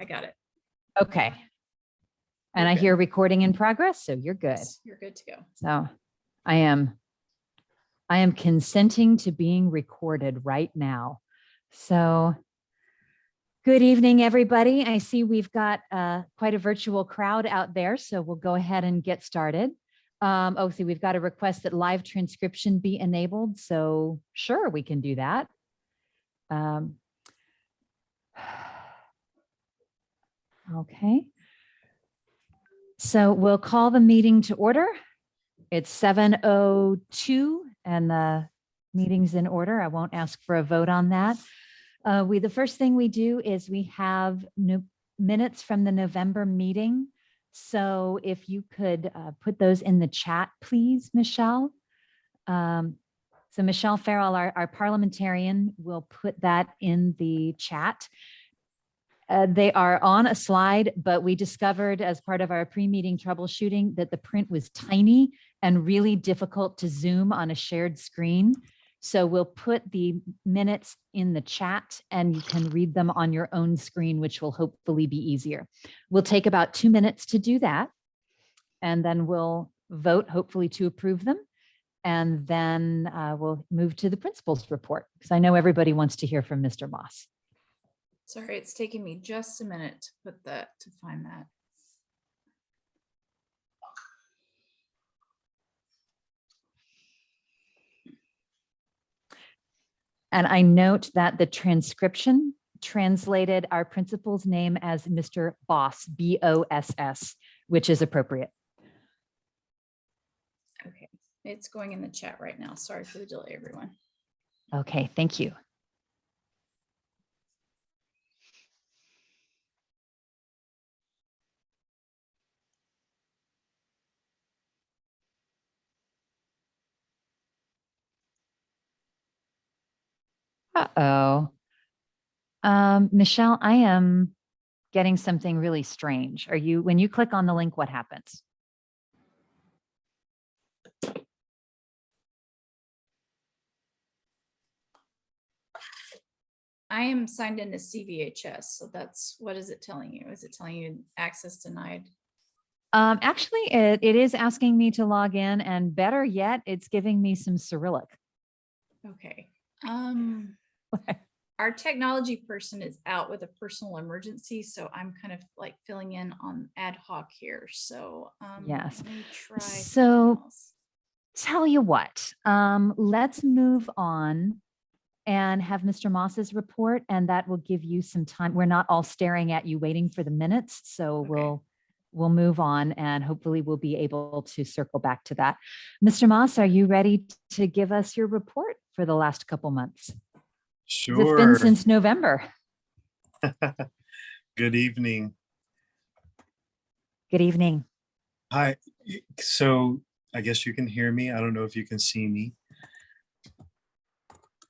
I got it. Okay. And I hear recording in progress, so you're good. Yes, you're good to go. So I am consenting to being recorded right now. So good evening, everybody. I see we've got quite a virtual crowd out there, so we'll go ahead and get started. See, we've got a request that live transcription be enabled. So sure, we can do that. Okay. So we'll call the meeting to order. It's 7:02 and the meeting's in order. I won't ask for a vote on that. The first thing we do is we have minutes from the November meeting. So if you could put those in the chat, please, Michelle. So Michelle Farrell, our parliamentarian, will put that in the chat. They are on a slide, but we discovered as part of our pre-meeting troubleshooting that the print was tiny and really difficult to zoom on a shared screen. So we'll put the minutes in the chat and you can read them on your own screen, which will hopefully be easier. We'll take about 2 minutes to do that. And then we'll vote, hopefully, to approve them. And then we'll move to the principal's report, because I know everybody wants to hear from Mr. Moss. Sorry, it's taking me just a minute to find that. And I note that the transcription translated our principal's name as Mr. Boss, B-O-S-S, which is appropriate. Okay, it's going in the chat right now. Sorry for the delay, everyone. Okay, thank you. Uh-oh. Michelle, I am getting something really strange. When you click on the link, what happens? I am signed into CVHS, so what is it telling you? Is it telling you access denied? Actually, it is asking me to log in, and better yet, it's giving me some Cyrillic. Okay. Our technology person is out with a personal emergency, so I'm kind of like filling in on ad hoc here. So yes. Let me try. So tell you what, let's move on and have Mr. Moss's report, and that will give you some time. We're not all staring at you waiting for the minutes, so okay. We'll move on, and hopefully we'll be able to circle back to that. Mr. Moss, are you ready to give us your report for the last couple months? Sure. It's been since November. Good evening. Good evening. Hi. So I guess you can hear me. I don't know if you can see me.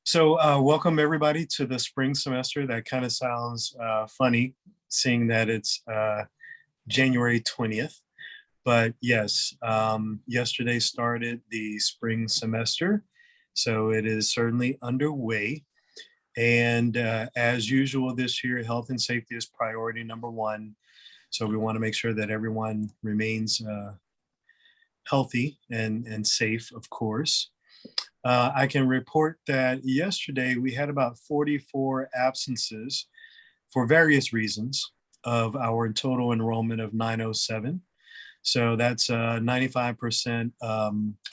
So welcome everybody to the spring semester. That kind of sounds funny, seeing that it's January 20th. But yes, yesterday started the spring semester. So it is certainly underway. And as usual this year, health and safety is priority number one. So we want to make sure that everyone remains healthy and safe, of course. I can report that yesterday we had about 44 absences for various reasons of our total enrollment of 907. So that's 95%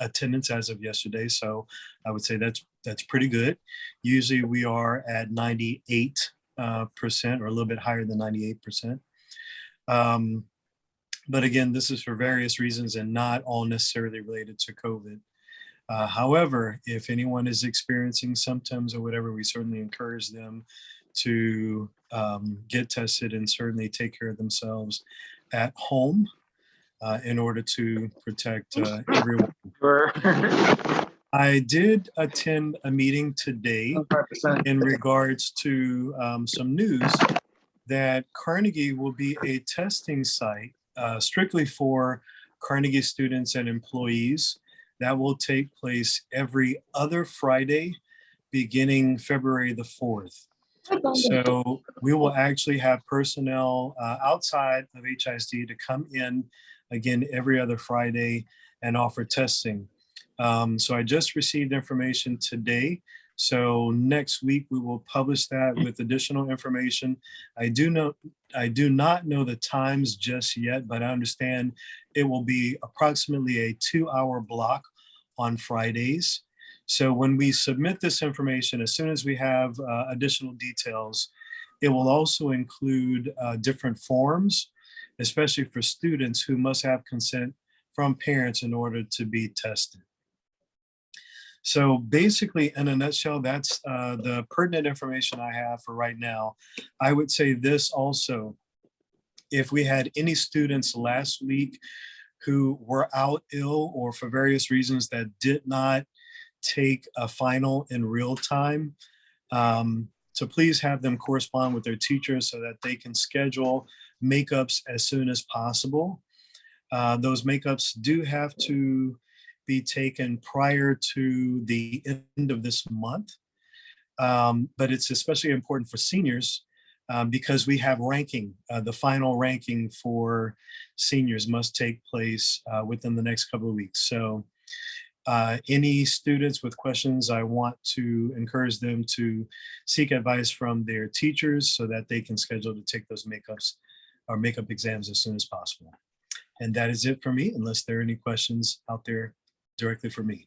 attendance as of yesterday. So I would say that's pretty good. Usually we are at 98% or a little bit higher than 98%. But again, this is for various reasons and not all necessarily related to COVID. However, if anyone is experiencing symptoms or whatever, we certainly encourage them to get tested and certainly take care of themselves at home in order to protect everyone. I did attend a meeting today in regards to some news that Carnegie will be a testing site strictly for Carnegie students and employees. That will take place every other Friday beginning February the 4th. So we will actually have personnel outside of HISD to come in again every other Friday and offer testing. So I just received information today. So next week we will publish that with additional information. I do not know the times just yet, but I understand it will be approximately a 2-hour block on Fridays. So when we submit this information, as soon as we have additional details, it will also include different forms, especially for students who must have consent from parents in order to be tested. So basically, in a nutshell, that's the pertinent information I have for right now. I would say this also, if we had any students last week who were out ill or for various reasons that did not take a final in real time, to please have them correspond with their teachers so that they can schedule makeups as soon as possible. Those makeups do have to be taken prior to the end of this month. But it's especially important for seniors because we have ranking. The final ranking for seniors must take place within the next couple of weeks. So any students with questions, I want to encourage them to seek advice from their teachers so that they can schedule to take those makeup exams as soon as possible. And that is it for me, unless there are any questions out there directly for me.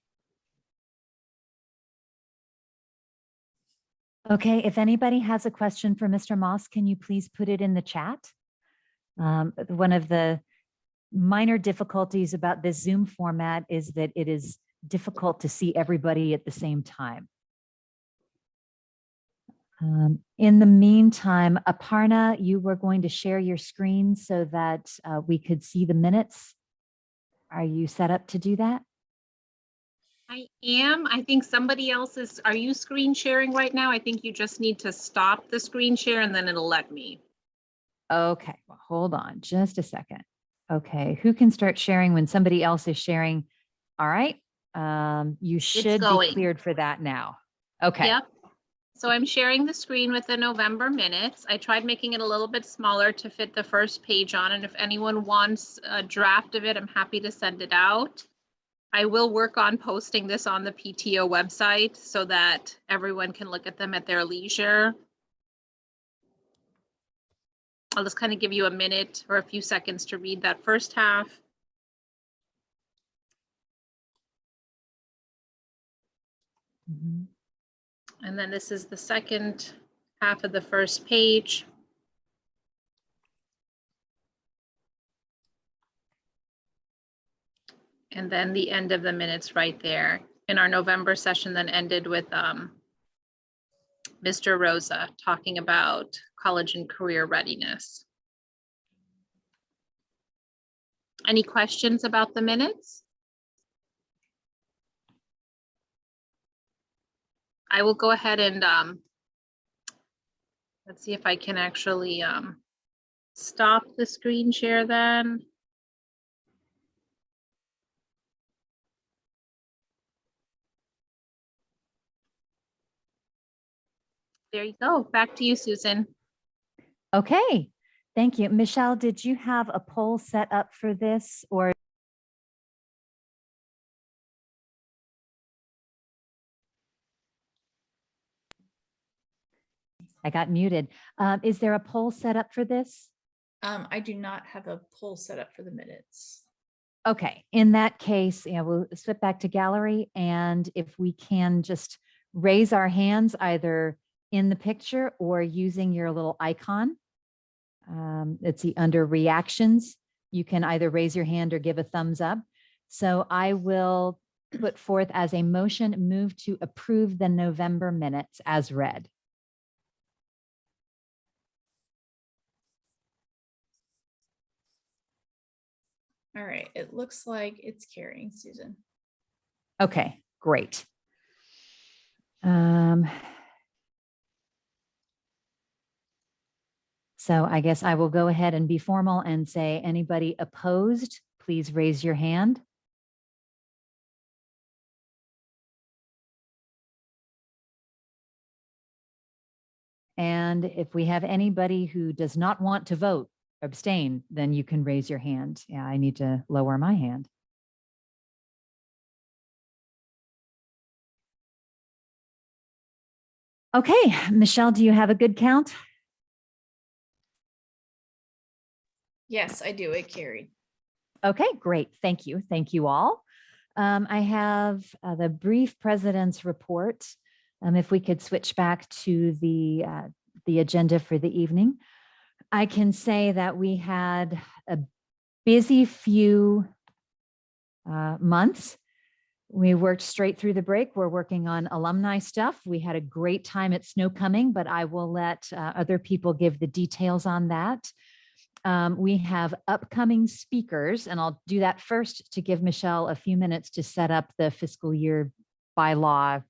Okay, if anybody has a question for Mr. Moss, can you please put it in the chat? One of the minor difficulties about this Zoom format is that it is difficult to see everybody at the same time. In the meantime, Aparna, you were going to share your screen so that we could see the minutes. Are you set up to do that? I am. I think somebody else is. Are you screen sharing right now? I think you just need to stop the screen share and then it'll let me. Okay, well, hold on just a second. Okay, who can start sharing when somebody else is sharing? All right, you should be cleared for that now. Okay. Yep. So I'm sharing the screen with the November minutes. I tried making it a little bit smaller to fit the first page on, and if anyone wants a draft of it, I'm happy to send it out. I will work on posting this on the PTO website so that everyone can look at them at their leisure. I'll just kind of give you a minute or a few seconds to read that first half. Mhm. And then this is the second half of the first page. And then the end of the minutes right there. In our November session then ended with Mr. Rosa talking about college and career readiness. Any questions about the minutes? I will go ahead and let's see if I can actually stop the screen share then. There you go. Back to you, Susan. Okay, thank you. Michelle, did you have a poll set up for this or? I got muted. Is there a poll set up for this? I do not have a poll set up for the minutes. Okay, in that case, yeah, we'll slip back to gallery, and if we can just raise our hands either in the picture or using your little icon. Let's see, under reactions, you can either raise your hand or give a thumbs up. So I will put forth as a motion, move to approve the November minutes as read. All right, it looks like it's carrying, Susan. Okay, great. So I guess I will go ahead and be formal and say, anybody opposed, please raise your hand. And if we have anybody who does not want to vote, abstain, then you can raise your hand. Yeah, I need to lower my hand. Okay, Michelle, do you have a good count? Yes, I do. It carried. Okay, great. Thank you. Thank you all. I have the brief president's report. If we could switch back to the agenda for the evening, I can say that we had a busy few months. We worked straight through the break. We're working on alumni stuff. We had a great time at Snow Coming, but I will let other people give the details on that. We have upcoming speakers, and I'll do that first to give Michelle a few minutes to set up the fiscal year bylaw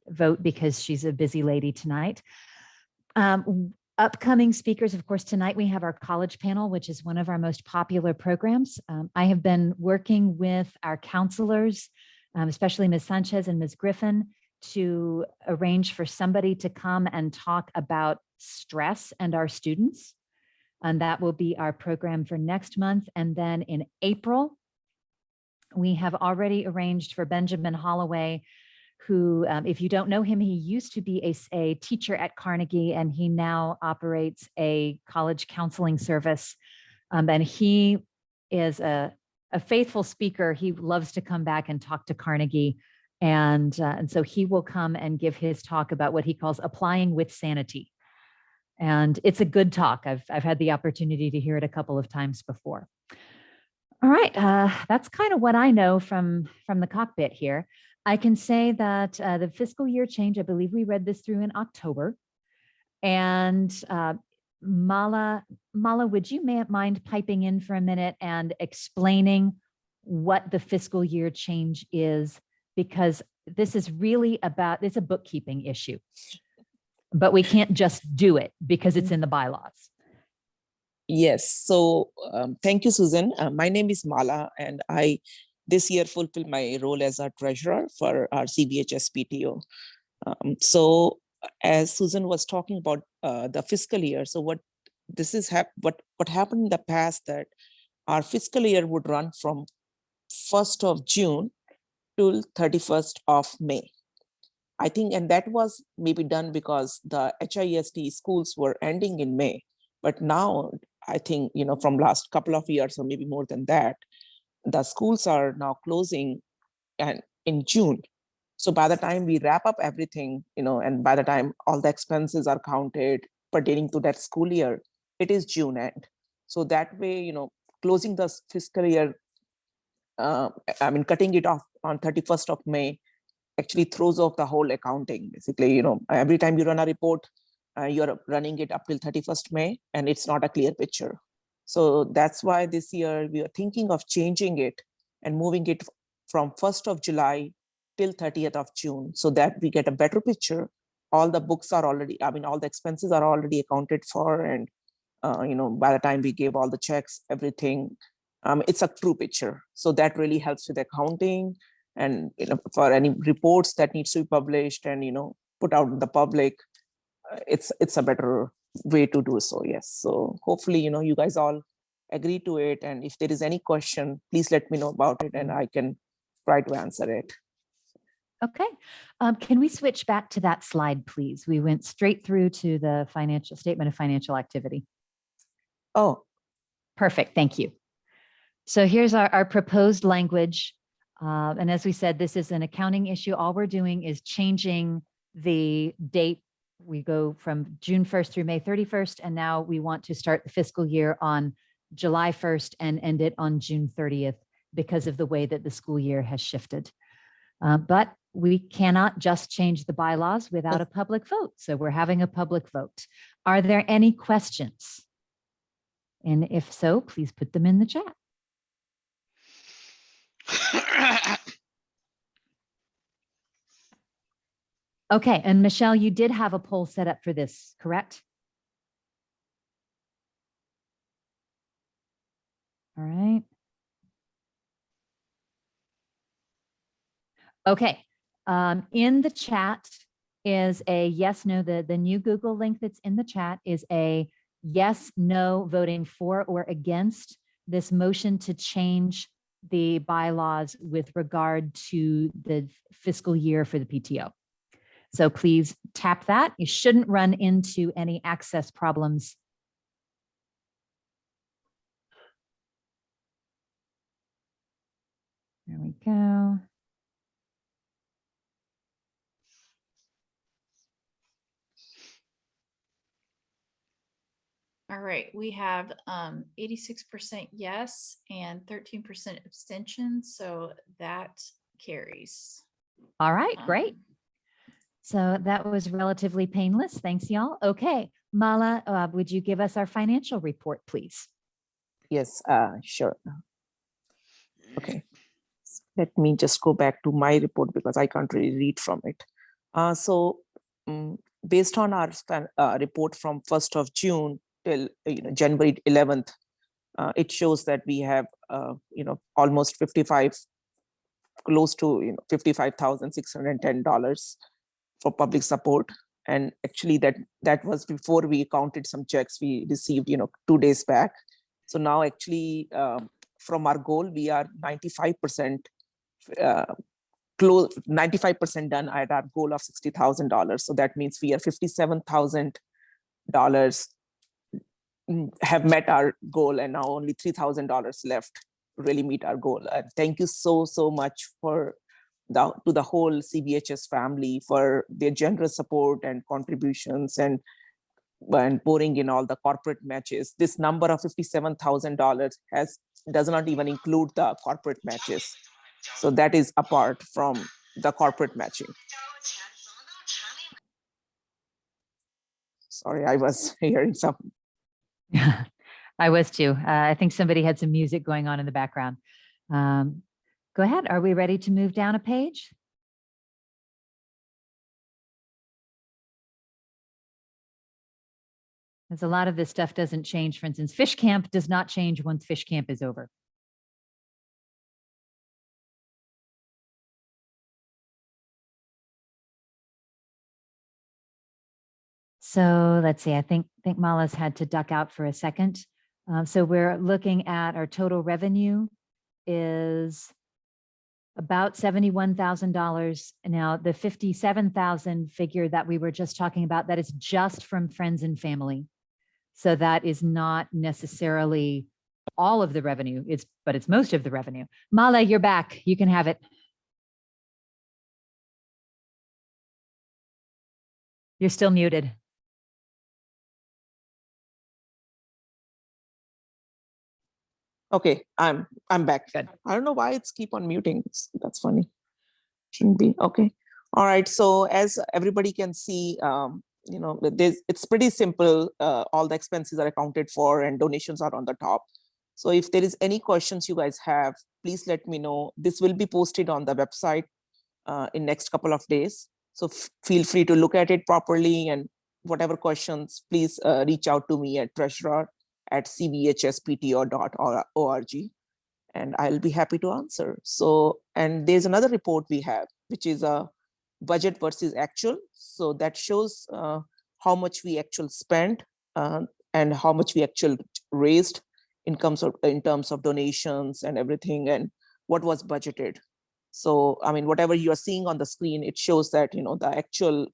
vote because she's a busy lady tonight. Upcoming speakers, of course, tonight we have our college panel, which is one of our most popular programs. I have been working with our counselors, especially Ms. Sanchez and Ms. Griffin, to arrange for somebody to come and talk about stress and our students. And that will be our program for next month. And then in April, we have already arranged for Benjamin Holloway, who, if you don't know him, he used to be a teacher at Carnegie, and he now operates a college counseling service. And he is a faithful speaker. He loves to come back and talk to Carnegie. And so he will come and give his talk about what he calls applying with sanity. And it's a good talk. I've had the opportunity to hear it a couple of times before. All right, that's kind of what I know from the cockpit here. I can say that the fiscal year change, I believe we read this through in October. And Mala, would you mind piping in for a minute and explaining what the fiscal year change is? Because this is really it's a bookkeeping issue. But we can't just do it because it's in the bylaws. Yes. So thank you, Susan. My name is Mala, and I this year fulfill my role as our treasurer for our CVHS PTO. So as Susan was talking about the fiscal year, so what happened in the past that our fiscal year would run from 1st of June till 31st of May. I think, and that was maybe done because the HISD schools were ending in May. But now, I think, from last couple of years or maybe more than that, the schools are now closing and in June. So by the time we wrap up everything, and by the time all the expenses are counted pertaining to that school year, it is June end. So that way, closing the fiscal year, cutting it off on 31st of May, actually throws off the whole accounting. Basically, every time you run a report, you're running it up till 31st May, and it's not a clear picture. So that's why this year we are thinking of changing it and moving it from 1st of July till 30th of June, so that we get a better picture. All the books are already, all the expenses are already accounted for. And, by the time we gave all the checks, everything, it's a true picture. So that really helps with accounting. And for any reports that needs to be published and put out in the public, it's a better way to do so. Yes. So hopefully you guys all agree to it, and if there is any question, please let me know about it and I can try to answer it. Okay. Can we switch back to that slide, please? We went straight through to the financial statement of financial activity. Oh, perfect. Thank you. So here's our proposed language. And as we said, this is an accounting issue. All we're doing is changing the date. We go from June 1st through May 31st, and now we want to start the fiscal year on July 1st and end it on June 30th because of the way that the school year has shifted. But we cannot just change the bylaws without a public vote. So we're having a public vote. Are there any questions? And if so, please put them in the chat. Okay, and Michelle, you did have a poll set up for this, correct? All right. Okay, in the chat, is a yes, no. The new Google link that's in the chat is a yes, no voting for or against this motion to change the bylaws with regard to the fiscal year for the PTO. So please tap that. You shouldn't run into any access problems. There we go. All right, we have 86% yes and 13% abstention, so that carries. All right, great. Um, So that was relatively painless. Thanks, y'all. Okay, Mala, would you give us our financial report, please? Yes, sure. Okay. Let me just go back to my report because I can't really read from it. Based on our report from 1st of June till January 11th, it shows that we have almost close to $55,610 for public support. And actually that was before we counted some checks we received 2 days back. So now actually from our goal, we are 95% close, 95% done at our goal of $60,000. So that means we are $57,000 have met our goal, and now only $3,000 left to really meet our goal. Thank you so much to the whole CVHS family for their generous support and contributions and pouring in all the corporate matches. This number of $57,000 does not even include the corporate matches. So that is apart from the corporate matching. Sorry, I was hearing some. I was too. I think somebody had some music going on in the background. Go ahead. Are we ready to move down a page? As a lot of this stuff doesn't change. For instance, fish camp does not change once fish camp is over. So let's see, I think Mala's had to duck out for a second. So we're looking at our total revenue is about $71,000. Now the 57,000 figure that we were just talking about, that is just from friends and family. So that is not necessarily all of the revenue, but it's most of the revenue. Mala, you're back. You can have it. You're still muted. Okay, I'm back. Good. I don't know why it's keep on muting. That's funny. Shouldn't be. Okay. All right. So as everybody can see, it's pretty simple. All the expenses are accounted for and donations are on the top. So if there is any questions you guys have, please let me know. This will be posted on the website in next couple of days. So feel free to look at it properly, and whatever questions, please reach out to me at treasurer@cvhspto.org. and I'll be happy to answer. So, and there's another report we have, which is a budget versus actual. So that shows how much we actually spent and how much we actually raised in terms of donations and everything, and what was budgeted. So, I mean, whatever you are seeing on the screen, it shows that, the actual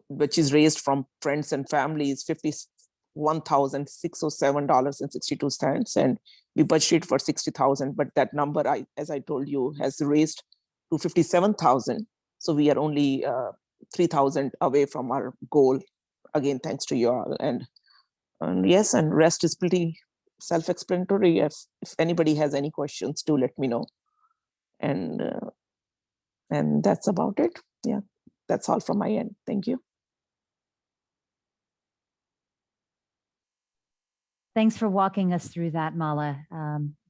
which is raised from friends and families, $51,607.62, and we budgeted for 60,000, but that number, as I told you, has raised to 57,000. So we are only 3,000 away from our goal. Again, thanks to you all. And yes, and rest is pretty self-explanatory. If anybody has any questions, do let me know. And that's about it. Yeah, that's all from my end. Thank you. Thanks for walking us through that, Mala.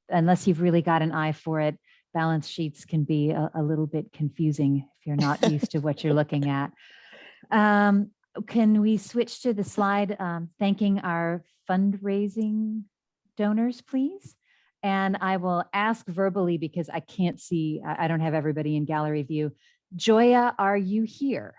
Unless you've really got an eye for it, balance sheets can be a little bit confusing if you're not used to what you're looking at. Can we switch to the slide thanking our fundraising donors, please? And I will ask verbally because I can't see, I don't have everybody in gallery view. Joya, are you here?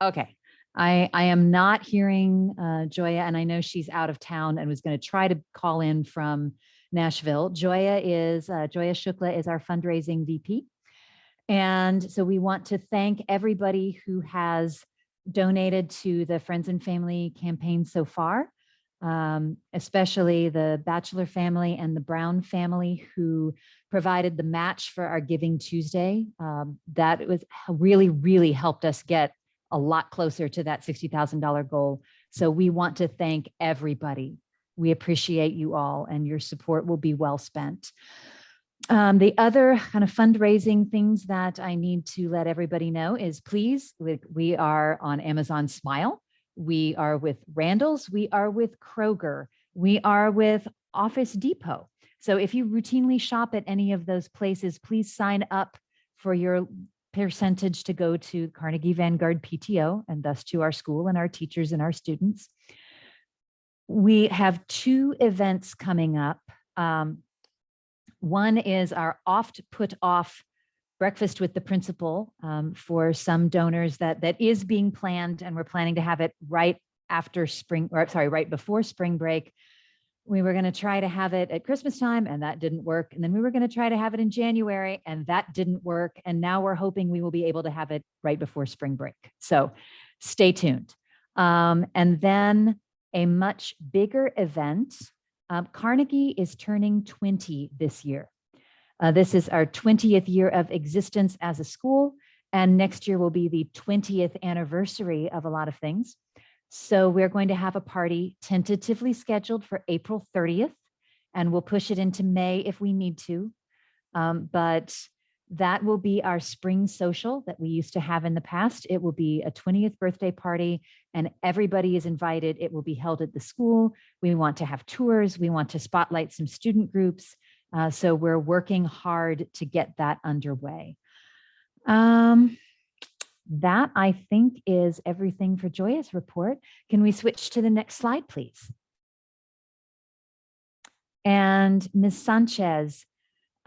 Okay. I am not hearing Joya, and I know she's out of town and was going to try to call in from Nashville. Joya Shukla is our fundraising VP. And so we want to thank everybody who has donated to the Friends and Family campaign so far, especially the Batchelor family and the Brown family who provided the match for our Giving Tuesday. That was really, really helped us get a lot closer to that $60,000 goal. So we want to thank everybody. We appreciate you all, and your support will be well spent. The other kind of fundraising things that I need to let everybody know is, please, we are on Amazon Smile. We are with Randall's. We are with Kroger. We are with Office Depot. So if you routinely shop at any of those places, please sign up for your percentage to go to Carnegie Vanguard PTO, and thus to our school and our teachers and our students. We have 2 events coming up. One is our oft put off breakfast with the principal for some donors that is being planned, and we're planning to have it right before spring break. We were going to try to have it at Christmas time, and that didn't work. And then we were going to try to have it in January, and that didn't work. And now we're hoping we will be able to have it right before spring break. So stay tuned. And then a much bigger event. Carnegie is turning 20 this year. This is our 20th year of existence as a school, and next year will be the 20th anniversary of a lot of things. So we're going to have a party tentatively scheduled for April 30th, and we'll push it into May if we need to. But that will be our spring social that we used to have in the past. It will be a 20th birthday party, and everybody is invited. It will be held at the school. We want to have tours. We want to spotlight some student groups. So we're working hard to get that underway. That, I think, is everything for Joya's report. Can we switch to the next slide, please? And Ms. Sanchez,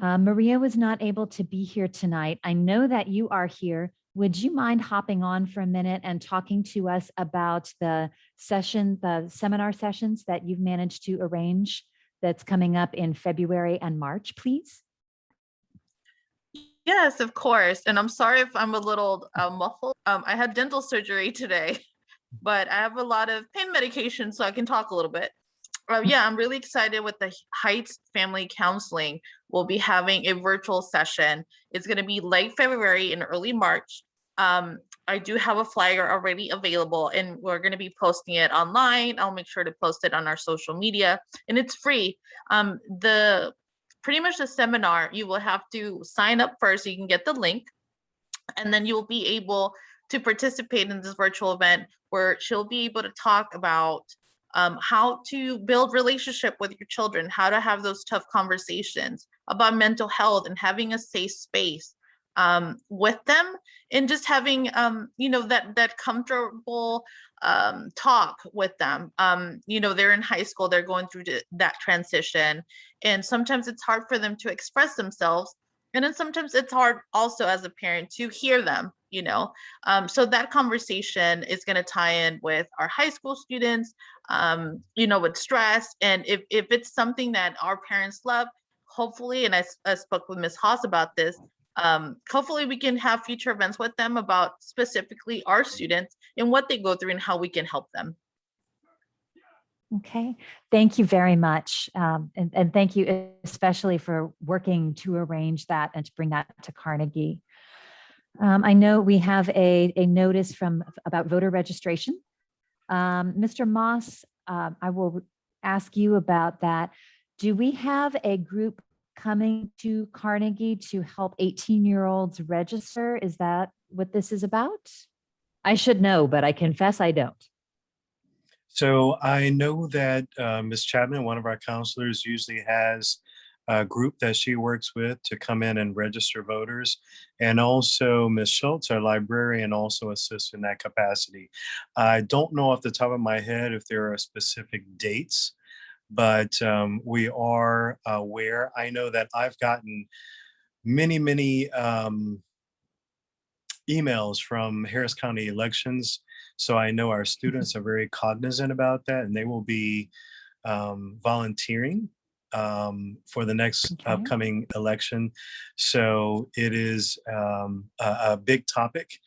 Maria was not able to be here tonight. I know that you are here. Would you mind hopping on for a minute and talking to us about the seminar sessions that you've managed to arrange that's coming up in February and March, please? Yes, of course. And I'm sorry if I'm a little muffled. I had dental surgery today, but I have a lot of pain medication, so I can talk a little bit. Yeah, I'm really excited with the Heights Family Counseling. We'll be having a virtual session. It's going to be late February and early March. I do have a flyer already available, and we're going to be posting it online. I'll make sure to post it on our social media, and it's free. Pretty much the seminar, you will have to sign up first so you can get the link, and then you'll be able to participate in this virtual event where she'll be able to talk about how to build relationship with your children, how to have those tough conversations about mental health and having a safe space with them, and just having that comfortable talk with them. They're in high school, they're going through that transition, and sometimes it's hard for them to express themselves, and then sometimes it's hard also as a parent to hear them. So that conversation is going to tie in with our high school students, with stress, and if it's something that our parents love, hopefully, and I spoke with Ms. Haas about this, hopefully we can have future events with them about specifically our students and what they go through and how we can help them. Okay, thank you very much. And thank you especially for working to arrange that and to bring that to Carnegie. I know we have a notice about voter registration. Mr. Moss, I will ask you about that. Do we have a group coming to Carnegie to help 18-year-olds register? Is that what this is about? I should know, but I confess I don't. So I know that Ms. Chapman, one of our counselors, usually has a group that she works with to come in and register voters. And also Ms. Schultz, our librarian, also assists in that capacity. I don't know off the top of my head if there are specific dates, but we are aware. I know that I've gotten many emails from Harris County Elections So I know our students are very cognizant about that, and they will be volunteering for the next Okay. upcoming election. So it is a big topic.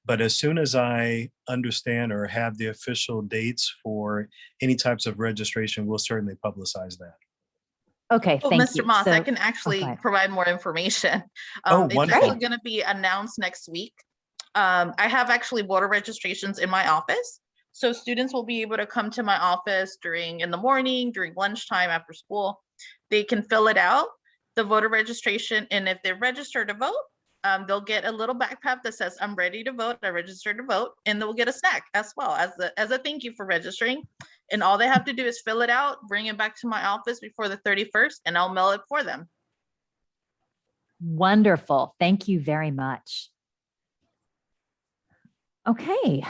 But as soon as I understand or have the official dates for any types of registration, we'll certainly publicize that. Okay, Oh, thank Mr. you. Moss, I So, can actually ahead. provide more information. Oh, It's wonderful. actually going to be announced next week. I have actually voter registrations in my office. So students will be able to come to my office in the morning, during lunchtime, after school. They can fill it out, the voter registration, and if they're registered to vote, they'll get a little backpack that says, "I'm ready to vote, I registered to vote," and they'll get a snack as well as a thank you for registering. And all they have to do is fill it out, bring it back to my office before the 31st, and I'll mail it for them. Wonderful. Thank you very much. Okay,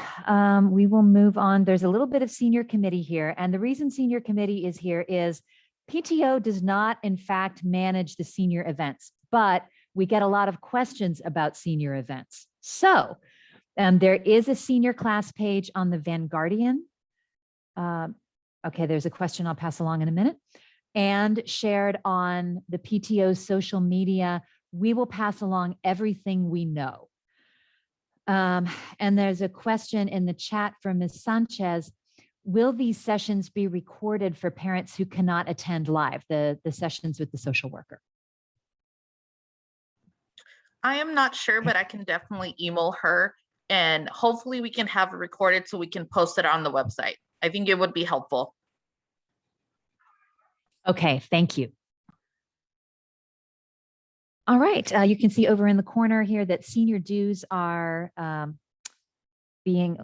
we will move on. There's a little bit of senior committee here. And the reason senior committee is here is PTO does not, in fact, manage the senior events, but we get a lot of questions about senior events. So there is a senior class page on the Vanguardian. Okay, there's a question I'll pass along in a minute. And shared on the PTO's social media, we will pass along everything we know. And there's a question in the chat from Ms. Sanchez. Will these sessions be recorded for parents who cannot attend live, the sessions with the social worker? I am not sure, but I can definitely email her, and hopefully we can have it recorded so we can post it on the website. I think it would be helpful. Okay, thank you. All right, you can see over in the corner here that senior dues are being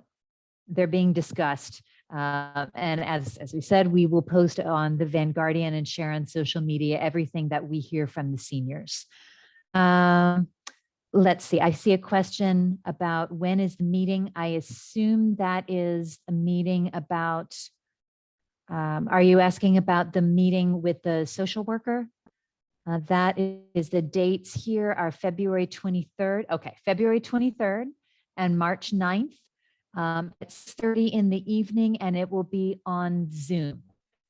discussed. And as we said, we will post on the Vanguardian and share on social media everything that we hear from the seniors. Let's see, I see a question about when is the meeting? I assume that is a meeting about, are you asking about the meeting with the social worker? That is the dates here are February 23rd. Okay, February 23rd and March 9th. It's 6:30 in the evening and it will be on Zoom.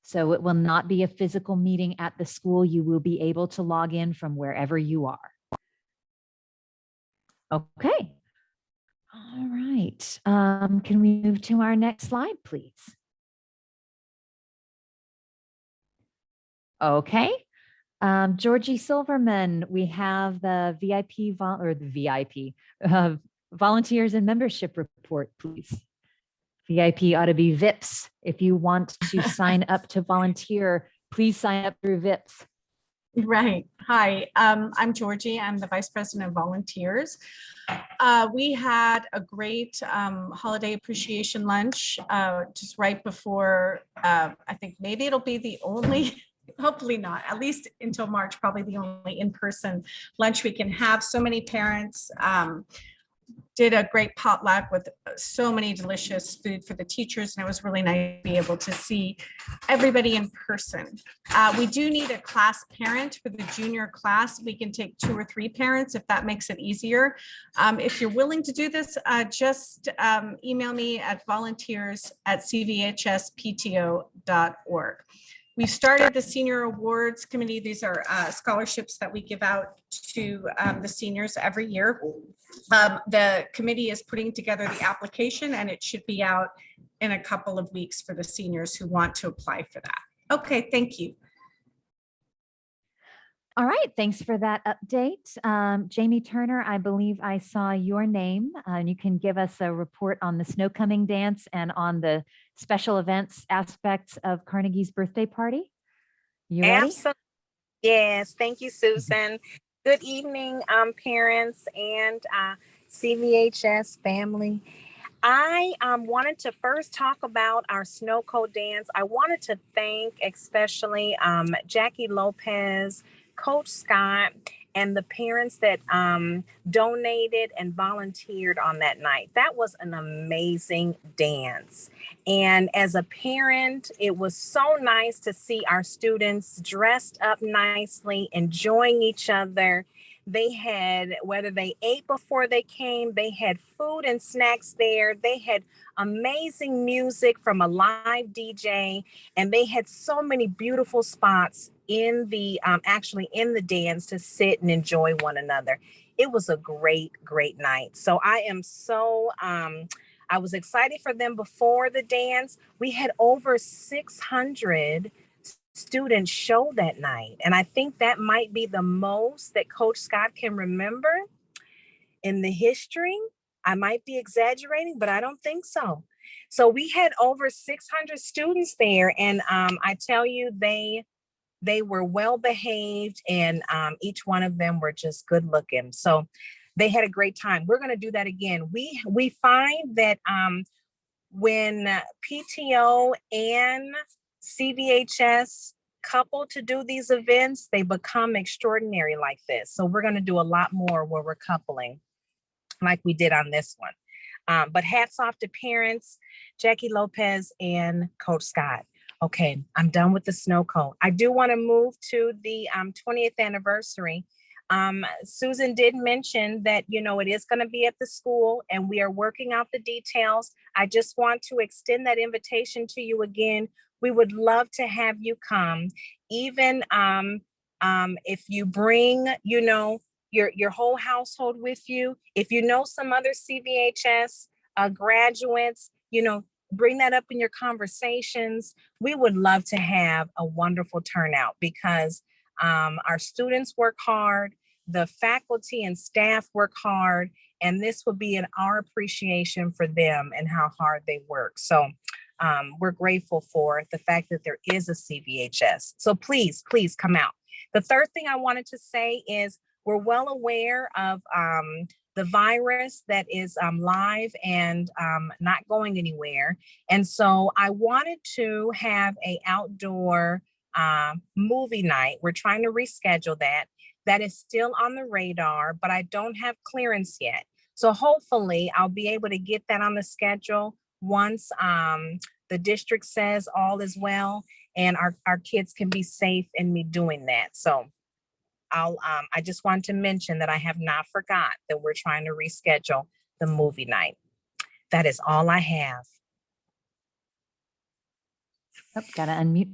So it will not be a physical meeting at the school. You will be able to log in from wherever you are. Okay. All right. Can we move to our next slide, please? Okay. Georgie Silverman, we have the VIP volunteers and membership report, please. VIP ought to be VIPs. If you want to sign up to volunteer, please sign up through VIPs. Right. Hi, I'm Georgie. I'm the Vice President of Volunteers. We had a great holiday appreciation lunch just right before, I think maybe it'll be the only, hopefully not, at least until March, probably the only in-person lunch we can have. So many parents did a great potluck with so many delicious food for the teachers, and it was really nice to be able to see everybody in person. We do need a class parent for the junior class. We can take 2 or 3 parents if that makes it easier. If you're willing to do this, just email me at volunteers@cvhspto.org. We've started the Senior Awards Committee. These are scholarships that we give out to the seniors every year. The committee is putting together the application and it should be out in a couple of weeks for the seniors who want to apply for that. Okay, thank you. All right, thanks for that update. Jamie Turner, I believe I saw your name, and you can give us a report on the Snow Coming Dance and on the special events aspects of Carnegie's birthday party. You ready? Absolutely. Yes, thank you, Susan. Good evening, parents and CVHS family. I wanted to first talk about our snow cone dance. I wanted to thank especially Jackie Lopez, Coach Scott, and the parents that donated and volunteered on that night. That was an amazing dance. And as a parent, it was so nice to see our students dressed up nicely, enjoying each other. They had, whether they ate before they came, they had food and snacks there. They had amazing music from a live DJ, and they had so many beautiful spots in the actually in the dance to sit and enjoy one another. It was a great night. So I am so I was excited for them before the dance. We had over 600 students show that night, and I think that might be the most that Coach Scott can remember in the history. I might be exaggerating, but I don't think so. So we had over 600 students there, and I tell you, they were well behaved, and each one of them were just good looking. So they had a great time. We're going to do that again. We find that when PTO and CVHS couple to do these events, they become extraordinary like this. So we're going to do a lot more where we're coupling like we did on this one. But hats off to parents, Jackie Lopez and Coach Scott. Okay, I'm done with the snow cone. I do want to move to the 20th anniversary. Susan did mention that, you know, it is going to be at the school and we are working out the details. I just want to extend that invitation to you again. We would love to have you come, even if you bring, you know, your whole household with you. If you know some other CVHS graduates, you know, bring that up in your conversations. We would love to have a wonderful turnout because our students work hard, the faculty and staff work hard, and this will be in our appreciation for them and how hard they work. So we're grateful for the fact that there is a CVHS. So please come out. The third thing I wanted to say is we're well aware of the virus that is live and not going anywhere. And so I wanted to have an outdoor movie night. We're trying to reschedule that. That is still on the radar, but I don't have clearance yet. So hopefully I'll be able to get that on the schedule once the district says all is well and our kids can be safe in me doing that. So I just want to mention that I have not forgot that we're trying to reschedule the movie night. That is all I have. Oh, gotta unmute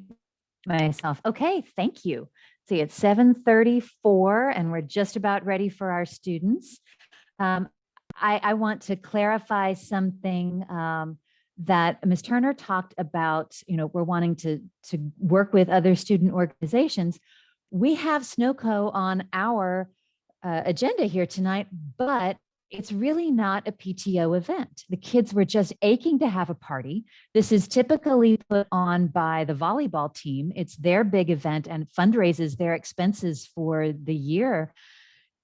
myself. Okay, thank you. See, it's 7:34 and we're just about ready for our students. I want to clarify something that Ms. Turner talked about. You know, we're wanting to work with other student organizations. We have SNOCO on our agenda here tonight, but it's really not a PTO event. The kids were just aching to have a party. This is typically put on by the volleyball team. It's their big event and fundraises their expenses for the year.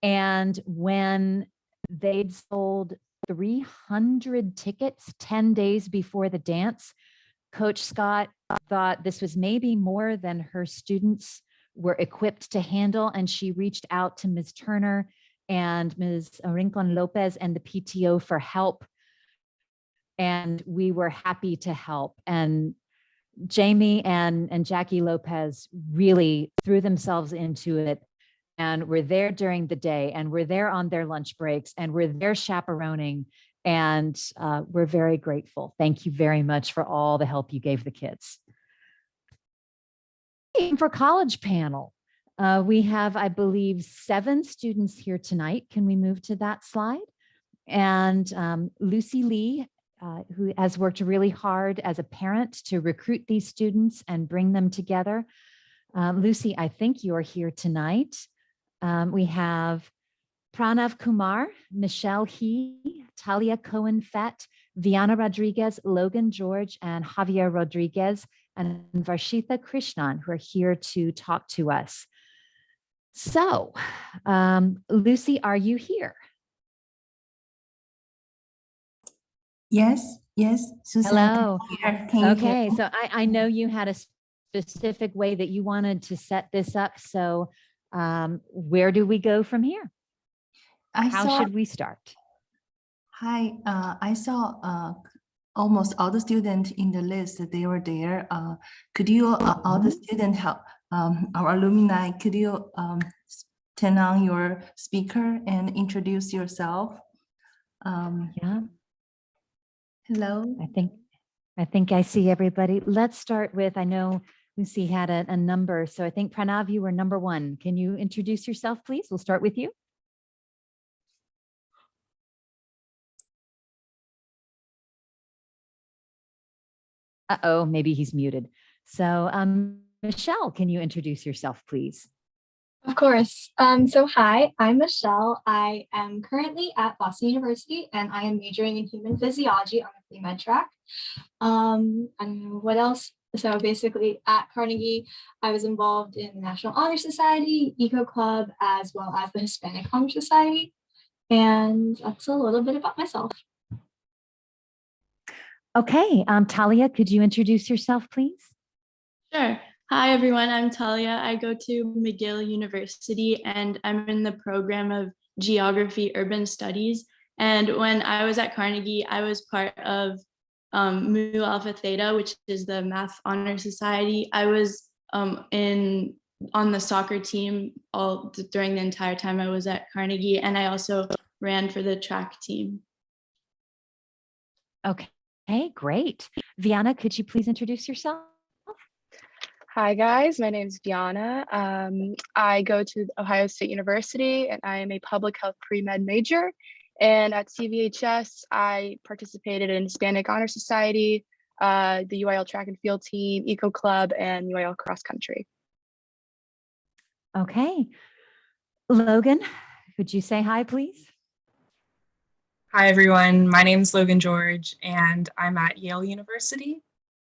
And when they'd sold 300 tickets 10 days before the dance, Coach Scott thought this was maybe more than her students were equipped to handle. And she reached out to Ms. Turner and Ms. Rincon Lopez and the PTO for help. And we were happy to help. And Jamie and Jackie Lopez really threw themselves into it and were there during the day and were there on their lunch breaks and were there chaperoning. And we're very grateful. Thank you very much for all the help you gave the kids. For college panel, we have, I believe, 7 students here tonight. Can we move to that slide? And Lucy Lee, who has worked really hard as a parent to recruit these students and bring them together. Lucy, I think you're here tonight. We have Pranav Kumar, Michelle He, Talia Cohen-Fett, Viana Rodriguez, Logan George, and Javier Rodriguez, and Vashita Krishnan, who are here to talk to us. So, Lucy, are you here? Yes, Susan. Hello. Can you Okay, hear me? so I know you had a specific way that you wanted to set this up. So where do we go from here? How should we start? Hi, I saw almost all the students in the list, they were there. Could you, all the students help, our alumni, could you turn on your speaker and introduce yourself. Yeah, Hello. I think I see everybody. Let's start with, I know Lucy had a number, so I think Pranav, you were number 1. Can you introduce yourself, please? We'll start with you. Uh-oh, maybe he's muted. So Michelle, can you introduce yourself, please? Of course. So hi, I'm Michelle. I am currently at Boston University and I am majoring in human physiology on the pre-med track. I don't know what else. So basically at Carnegie, I was involved in the National Honor Society, Eco Club, as well as the Hispanic Honor Society. And that's a little bit about myself. Okay, Talia, could you introduce yourself, please? Sure. Hi, everyone. I'm Talia. I go to McGill University and I'm in the program of Geography Urban Studies. And when I was at Carnegie, I was part of Mu Alpha Theta, which is the Math Honor Society. I was on the soccer team during the entire time I was at Carnegie, and I also ran for the track team. Okay, great. Gianna, could you please introduce yourself? Hi guys, my name is Gianna. I go to Ohio State University and I am a public health pre-med major. And at CVHS, I participated in Hispanic Honor Society, the UIL track and field team, Eco Club, and UIL cross country. Okay. Logan, could you say hi, please? Hi, everyone. My name is Logan George, and I'm at Yale University.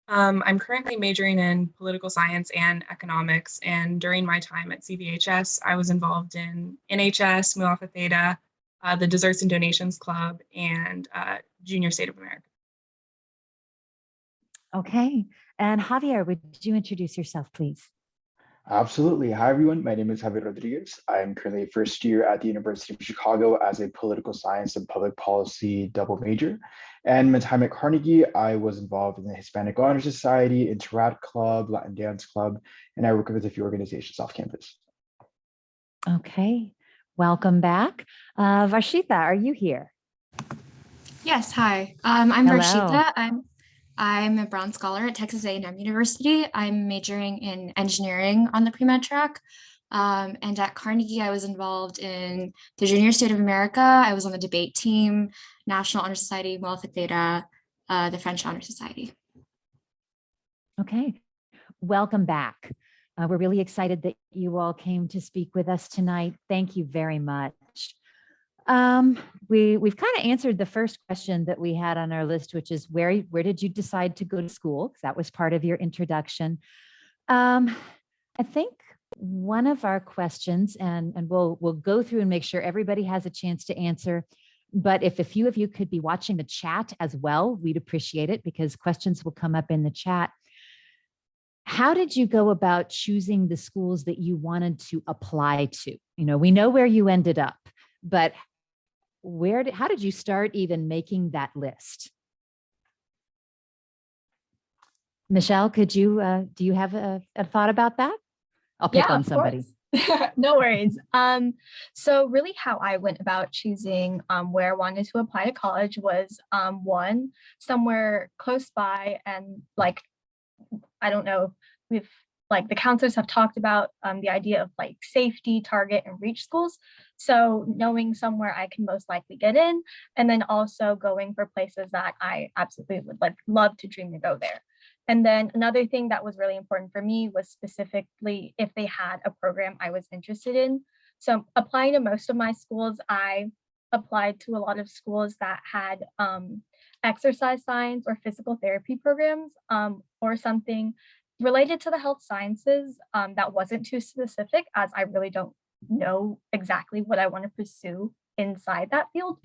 I'm currently majoring in political science and economics, and during my time at CVHS, I was involved in NHS, Mu Alpha Theta, the Desserts and Donations Club, and Junior State of America. Okay, and Javier, would you introduce yourself, please? Absolutely. Hi, everyone. My name is Javier Rodriguez. I'm currently first year at the University of Chicago as a political science and public policy double major. And my time at Carnegie, I was involved in the Hispanic Honor Society, Interrat Club, Latin Dance Club, and I work with a few organizations off campus. Okay, welcome back. Vashita, are you here? Yes, hi. I'm Hello. Vashita. I'm a Brown Scholar at Texas A&M University. I'm majoring in engineering on the pre-med track. And at Carnegie, I was involved in the Junior State of America. I was on the debate team, National Honor Society, Mu Alpha Theta, the French Honor Society. Okay, welcome back. We're really excited that you all came to speak with us tonight. Thank you very much. We've kind of answered the first question that we had on our list, which is where did you decide to go to school? Because that was part of your introduction. I think one of our questions, and we'll go through and make sure everybody has a chance to answer, but if a few of you could be watching the chat as well, we'd appreciate it because questions will come up in the chat. How did you go about choosing the schools that you wanted to apply to? You know, we know where you ended up, but how did you start even making that list? Michelle, could you, do you have a thought about that? I'll pick on somebody. No worries. So really how I went about choosing where I wanted to apply to college was one, somewhere close by, and like, I don't know, we've like the counselors have talked about the idea of like safety, target, and reach schools. So knowing somewhere I can most likely get in, and then also going for places that I absolutely would like love to dream to go there. And then another thing that was really important for me was specifically if they had a program I was interested in. So applying to most of my schools, I applied to a lot of schools that had exercise science or physical therapy programs or something related to the health sciences that wasn't too specific, as I really don't know exactly what I want to pursue inside that field.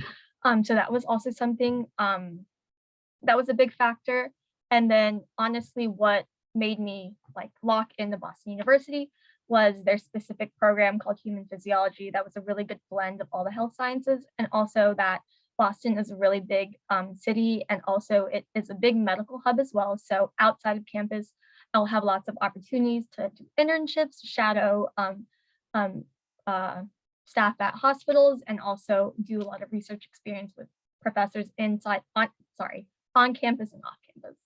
So that was also something that was a big factor. And then honestly, what made me like lock in the Boston University was their specific program called Human Physiology. That was a really good blend of all the health sciences, and also that Boston is a really big city, and also it is a big medical hub as well. So outside of campus, I'll have lots of opportunities to do internships, shadow staff at hospitals and also do a lot of research experience with professors on campus and off campus.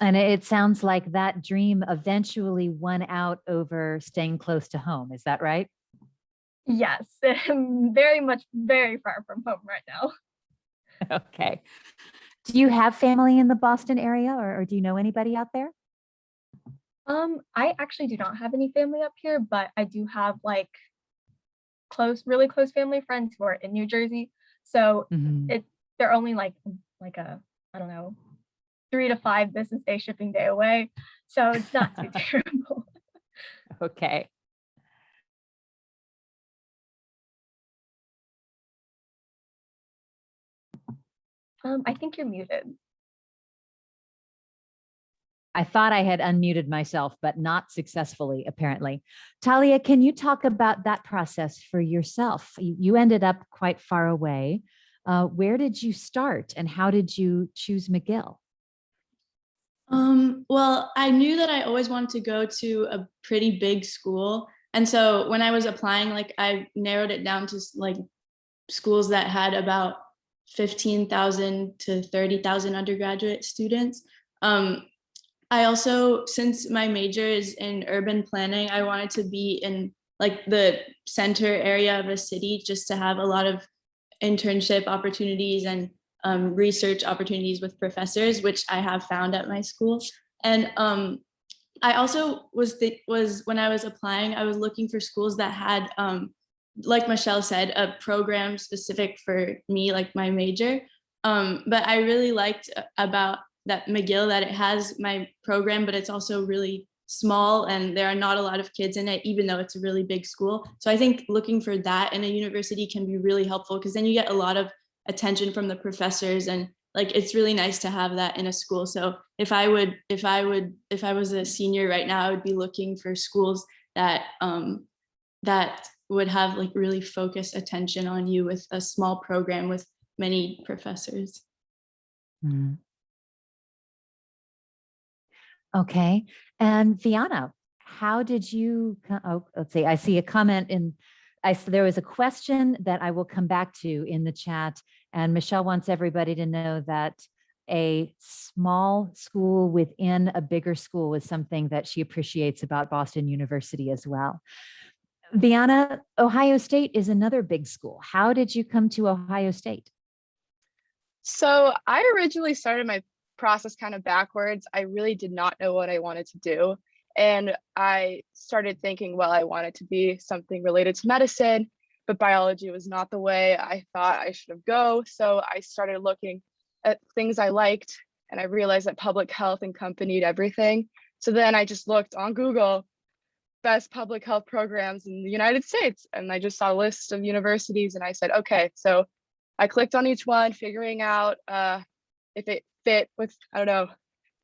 And it sounds like that dream eventually won out over staying close to home. Is that right? Yes, I'm very far from home right now. Okay. Do you have family in the Boston area, or do you know anybody out there? I actually do not have any family up here, but I do have like really close family friends who are in New Jersey. So they're only like a, I don't know, 3 to 5 business day shipping day away. So it's not too terrible. Okay. I think you're muted. I thought I had unmuted myself, but not successfully, apparently. Talia, can you talk about that process for yourself? You ended up quite far away. Where did you start and how did you choose McGill? Well, I knew that I always wanted to go to a pretty big school. And so when I was applying, like I narrowed it down to like schools that had about 15,000 to 30,000 undergraduate students. I also, since my major is in urban planning, I wanted to be in like the center area of a city just to have a lot of internship opportunities and research opportunities with professors, which I have found at my school. And I also was when I was applying, I was looking for schools that had, like Michelle said, a program specific for me, like my major. But I really liked about that McGill that it has my program, but it's also really small and there are not a lot of kids in it, even though it's a really big school. So I think looking for that in a university can be really helpful because then you get a lot of attention from the professors and like it's really nice to have that in a school. So if I was a senior right now, I would be looking for schools that that would have like really focused attention on you with a small program with many professors. Mm. Okay. And Gianna, how did you, let's see, I see a comment there was a question that I will come back to in the chat. And Michelle wants everybody to know that a small school within a bigger school is something that she appreciates about Boston University as well. Gianna, Ohio State is another big school. How did you come to Ohio State? So I originally started my process kind of backwards. I really did not know what I wanted to do. And I started thinking, well, I wanted to be something related to medicine, but biology was not the way I thought I should have go. So I started looking at things I liked and I realized that public health accompanied everything. So then I just looked on Google, best public health programs in the United States. And I just saw a list of universities and I said, okay, so I clicked on each one, figuring out if it fit with, I don't know,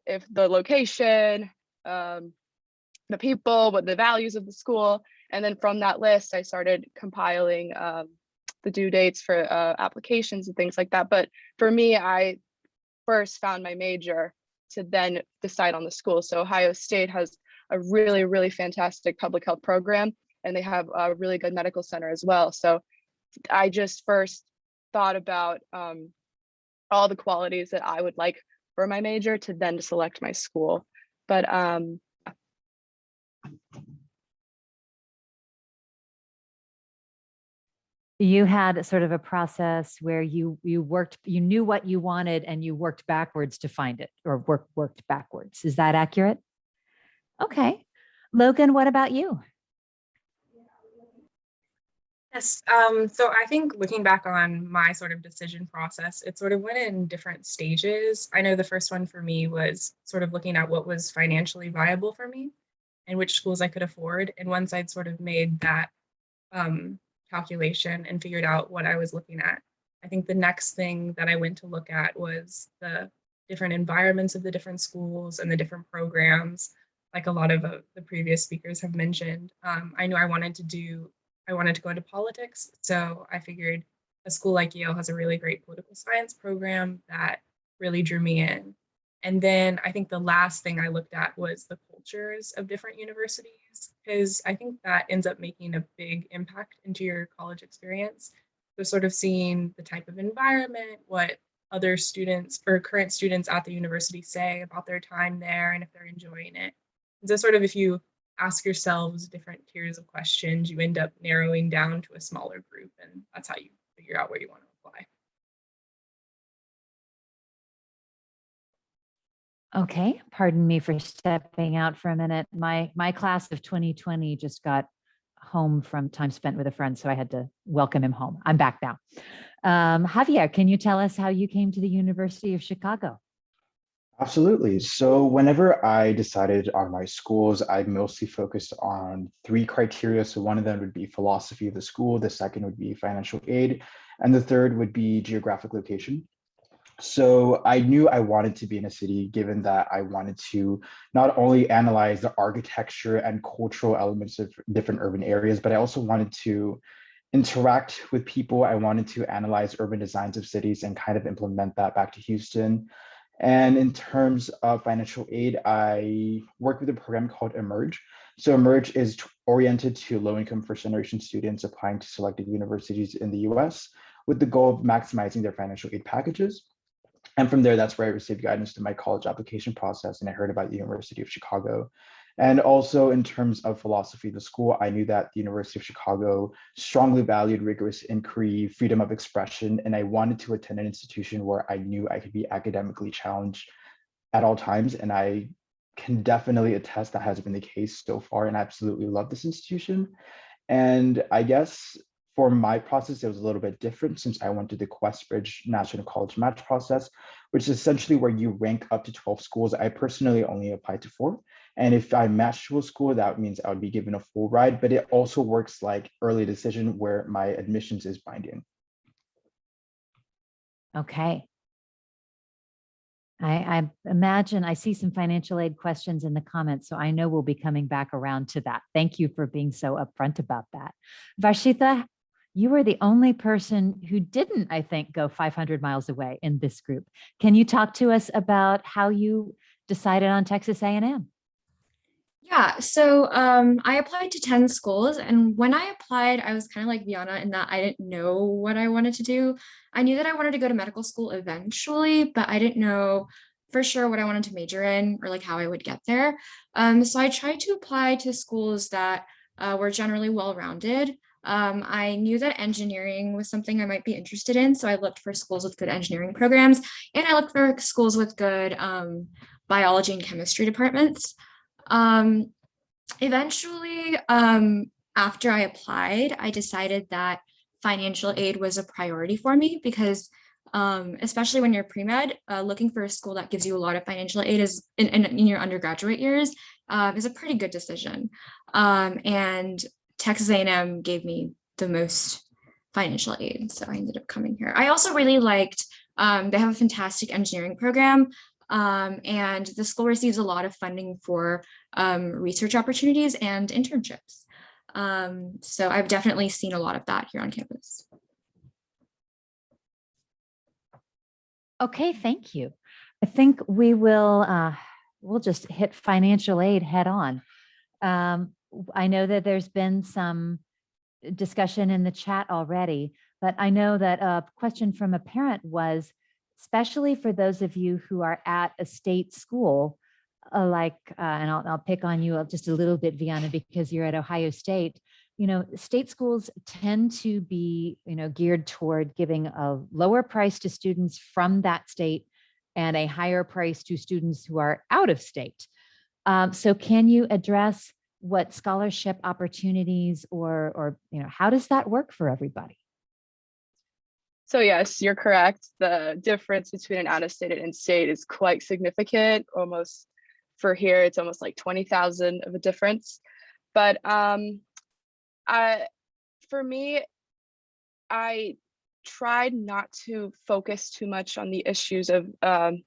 if the location, the people, what the values of the school. And then from that list, I started compiling the due dates for applications and things like that. But for me, I first found my major to then decide on the school. So Ohio State has a really, really fantastic public health program, and they have a really good medical center as well. So I just first thought about all the qualities that I would like for my major to then select my school. But you had sort of a process where you worked, you knew what you wanted and you worked backwards to find it, or worked backwards. Is that accurate? Okay. Logan, what about you? Yes, so I think looking back on my sort of decision process, it sort of went in different stages. I know the first one for me was sort of looking at what was financially viable for me and which schools I could afford. And once I'd sort of made that calculation and figured out what I was looking at, I think the next thing that I went to look at was the different environments of the different schools and the different programs, like a lot of the previous speakers have mentioned. I knew I wanted to go into politics. So I figured a school like Yale has a really great political science program that really drew me in. And then I think the last thing I looked at was the cultures of different universities, because I think that ends up making a big impact into your college experience. So sort of seeing the type of environment, what other students or current students at the university say about their time there and if they're enjoying it. And so sort of if you ask yourselves different tiers of questions, you end up narrowing down to a smaller group, and that's how you figure out where you want to apply. Okay, pardon me for stepping out for a minute. My class of 2020 just got home from time spent with a friend, so I had to welcome him home. I'm back now. Javier, can you tell us how you came to the University of Chicago? Absolutely. So whenever I decided on my schools, I mostly focused on 3 criteria. So one of them would be philosophy of the school, the second would be financial aid, and the third would be geographic location. So I knew I wanted to be in a city, given that I wanted to not only analyze the architecture and cultural elements of different urban areas, but I also wanted to interact with people. I wanted to analyze urban designs of cities and kind of implement that back to Houston. And in terms of financial aid, I work with a program called Emerge. So Emerge is oriented to low-income first-generation students applying to selected universities in the US with the goal of maximizing their financial aid packages. And from there, that's where I received guidance to my college application process, and I heard about the University of Chicago. And also in terms of philosophy of the school, I knew that the University of Chicago strongly valued rigorous inquiry, freedom of expression, and I wanted to attend an institution where I knew I could be academically challenged at all times. And I can definitely attest that has been the case so far, and I absolutely love this institution. And I guess for my process, it was a little bit different since I went to the Questbridge National College Match process, which is essentially where you rank up to 12 schools. I personally only applied to 4. And if I matched to a school, that means I would be given a full ride, but it also works like early decision where my admissions is binding. Okay. I imagine I see some financial aid questions in the comments, so I know we'll be coming back around to that. Thank you for being so upfront about that. Vashita, you were the only person who didn't, I think, go 500 miles away in this group. Can you talk to us about how you decided on Texas A&M? Yeah, so I applied to 10 schools, and when I applied, I was kind of like Gianna in that I didn't know what I wanted to do. I knew that I wanted to go to medical school eventually, but I didn't know for sure what I wanted to major in or like how I would get there. So I tried to apply to schools that were generally well-rounded. I knew that engineering was something I might be interested in, so I looked for schools with good engineering programs, and I looked for schools with good biology and chemistry departments. Eventually, after I applied, I decided that financial aid was a priority for me because especially when you're pre-med, looking for a school that gives you a lot of financial aid is in your undergraduate years is a pretty good decision. And Texas A&M gave me the most financial aid, so I ended up coming here. I also really liked, they have a fantastic engineering program. And the school receives a lot of funding for research opportunities and internships. So I've definitely seen a lot of that here on campus. Okay, thank you. I think we will we'll just hit financial aid head on. I know that there's been some discussion in the chat already, but I know that a question from a parent was, especially for those of you who are at a state school, and I'll pick on you just a little bit, Gianna, because you're at Ohio State. You know, state schools tend to be, geared toward giving a lower price to students from that state and a higher price to students who are out of state. So can you address what scholarship opportunities or how does that work for everybody? So yes, you're correct. The difference between an out-of-state and in-state is quite significant. Almost for here, it's almost like 20,000 of a difference. But for me, I tried not to focus too much on the issues of the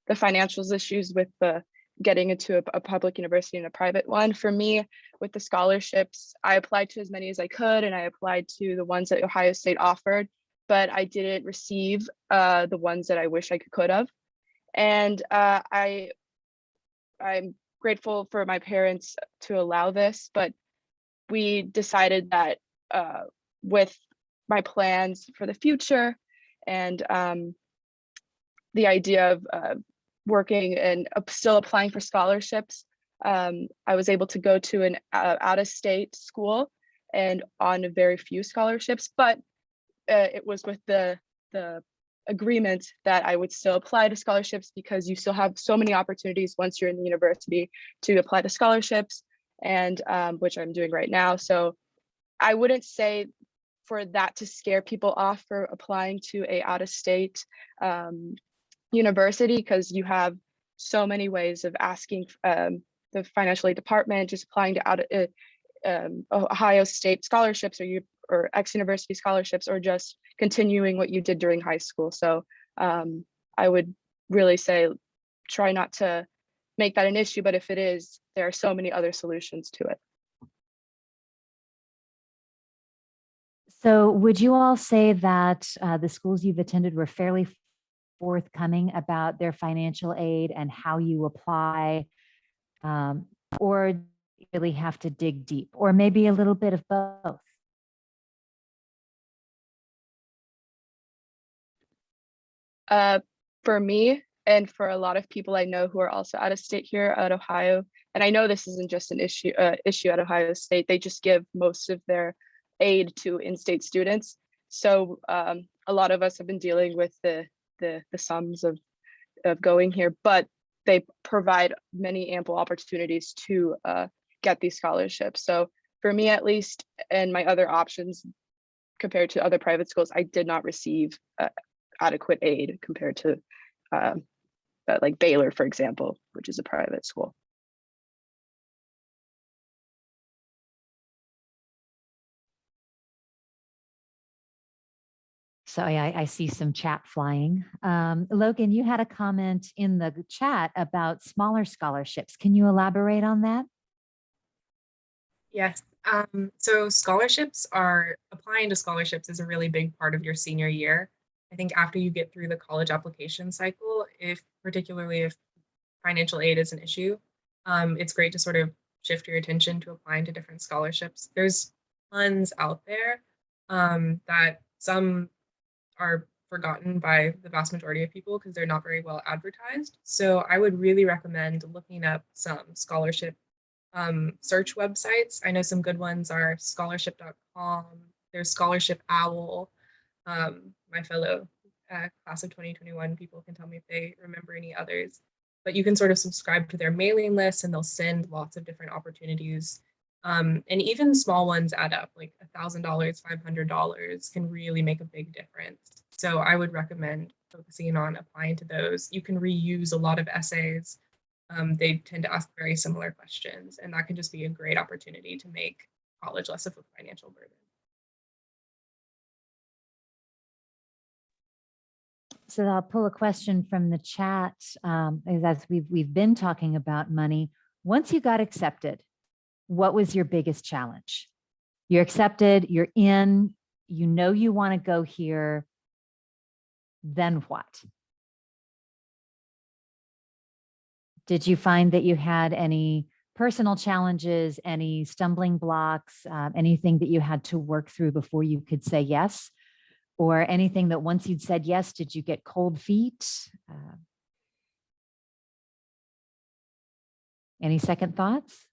financials issues with the getting into a public university and a private one. For me, with the scholarships, I applied to as many as I could, and I applied to the ones that Ohio State offered, but I didn't receive the ones that I wish I could have. And I'm grateful for my parents to allow this, but we decided that with my plans for the future and the idea of working and still applying for scholarships, I was able to go to an out-of-state school and on very few scholarships, but it was with the agreement that I would still apply to scholarships because you still have so many opportunities once you're in the university to apply to scholarships, and which I'm doing right now. So I wouldn't say for that to scare people off for applying to a out-of-state university, because you have so many ways of asking the financial aid department, just applying to Ohio State scholarships or ex-university scholarships, or just continuing what you did during high school. So I would really say try not to make that an issue, but if it is, there are so many other solutions to it. So would you all say that the schools you've attended were fairly forthcoming about their financial aid and how you apply, or you really have to dig deep, or maybe a little bit of both? For me, and for a lot of people I know who are also out of state here at Ohio, and I know this isn't just an issue at Ohio State, they just give most of their aid to in-state students. So a lot of us have been dealing with the sums of going here, but they provide many ample opportunities to get these scholarships. So for me, at least, and my other options compared to other private schools, I did not receive adequate aid compared to like Baylor, for example, which is a private school. So I see some chat flying. Logan, you had a comment in the chat about smaller scholarships. Can you elaborate on that? Yes. So applying to scholarships is a really big part of your senior year. I think after you get through the college application cycle, particularly if financial aid is an issue, it's great to sort of shift your attention to applying to different scholarships. There's tons out there that some are forgotten by the vast majority of people because they're not very well advertised. So I would really recommend looking up some scholarship search websites. I know some good ones are scholarship.com. There's Scholarship Owl. My fellow class of 2021 people can tell me if they remember any others. But you can sort of subscribe to their mailing list and they'll send lots of different opportunities. And even small ones add up, like $1,000, $500 can really make a big difference. So I would recommend focusing on applying to those. You can reuse a lot of essays. They tend to ask very similar questions, and that can just be a great opportunity to make college less of a financial burden. So I'll pull a question from the chat. As we've been talking about money. Once you got accepted, what was your biggest challenge? You're accepted, you're in, you know you want to go here, then what? Did you find that you had any personal challenges, any stumbling blocks, anything that you had to work through before you could say yes? Or anything that once you'd said yes, did you get cold feet? Any second thoughts?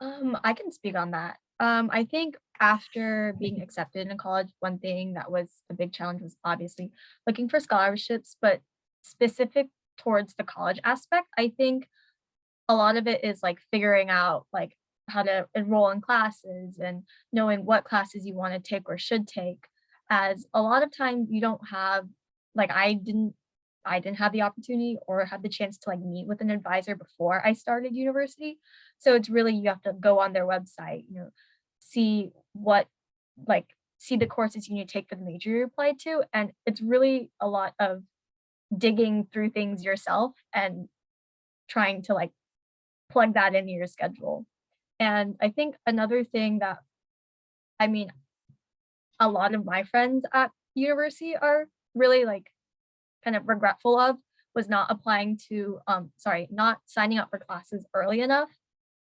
I can speak on that. I think after being accepted in college, one thing that was a big challenge was obviously looking for scholarships, but specific towards the college aspect, I think a lot of it is like figuring out like how to enroll in classes and knowing what classes you want to take or should take, as a lot of times you don't have, like I didn't have the opportunity or had the chance to like meet with an advisor before I started university. So it's really, you have to go on their website, see the courses you need to take for the major you applied to. And it's really a lot of digging through things yourself and trying to like plug that into your schedule. And I think another thing that, a lot of my friends at university are really like kind of regretful of was not applying to, not signing up for classes early enough.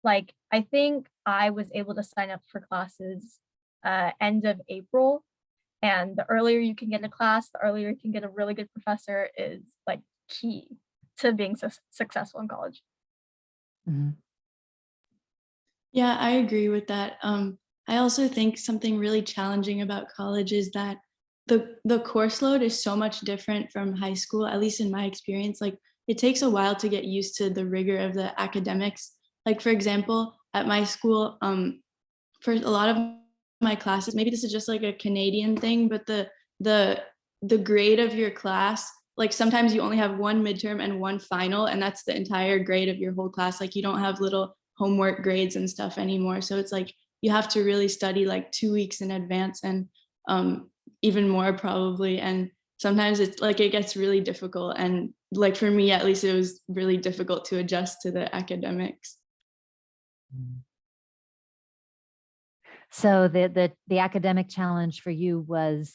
Like, I think I was able to sign up for classes end of April. And the earlier you can get a class, the earlier you can get a really good professor is like key to being successful in college. Mhm. Yeah, I agree with that. I also think something really challenging about college is that the course load is so much different from high school, at least in my experience. Like, it takes a while to get used to the rigor of the academics. Like, for example, at my school, for a lot of my classes, maybe this is just like a Canadian thing, but the grade of your class, like sometimes you only have one midterm and one final, and that's the entire grade of your whole class. Like, you don't have little homework grades and stuff anymore. So it's like you have to really study like 2 weeks in advance, and even more probably. And sometimes it's like it gets really difficult. And like for me, at least, it was really difficult to adjust to the academics. So the academic challenge for you was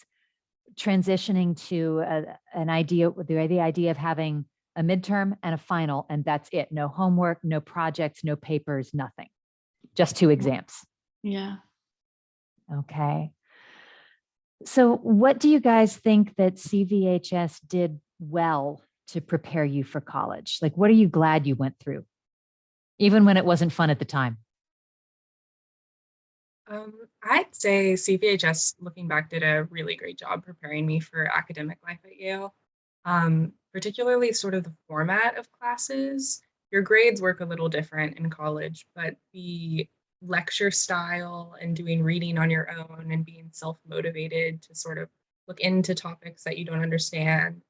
transitioning to the idea of having a midterm and a final, and that's it. No homework, no projects, no papers, nothing. Just 2 exams. Yeah. Okay. So what do you guys think that CVHS did well to prepare you for college? Like, what are you glad you went through, even when it wasn't fun at the time? I'd say CVHS, looking back, did a really great job preparing me for academic life at Yale. Particularly sort of the format of classes. Your grades work a little different in college, but the lecture style and doing reading on your own and being self-motivated to sort of look into topics that you don't understand,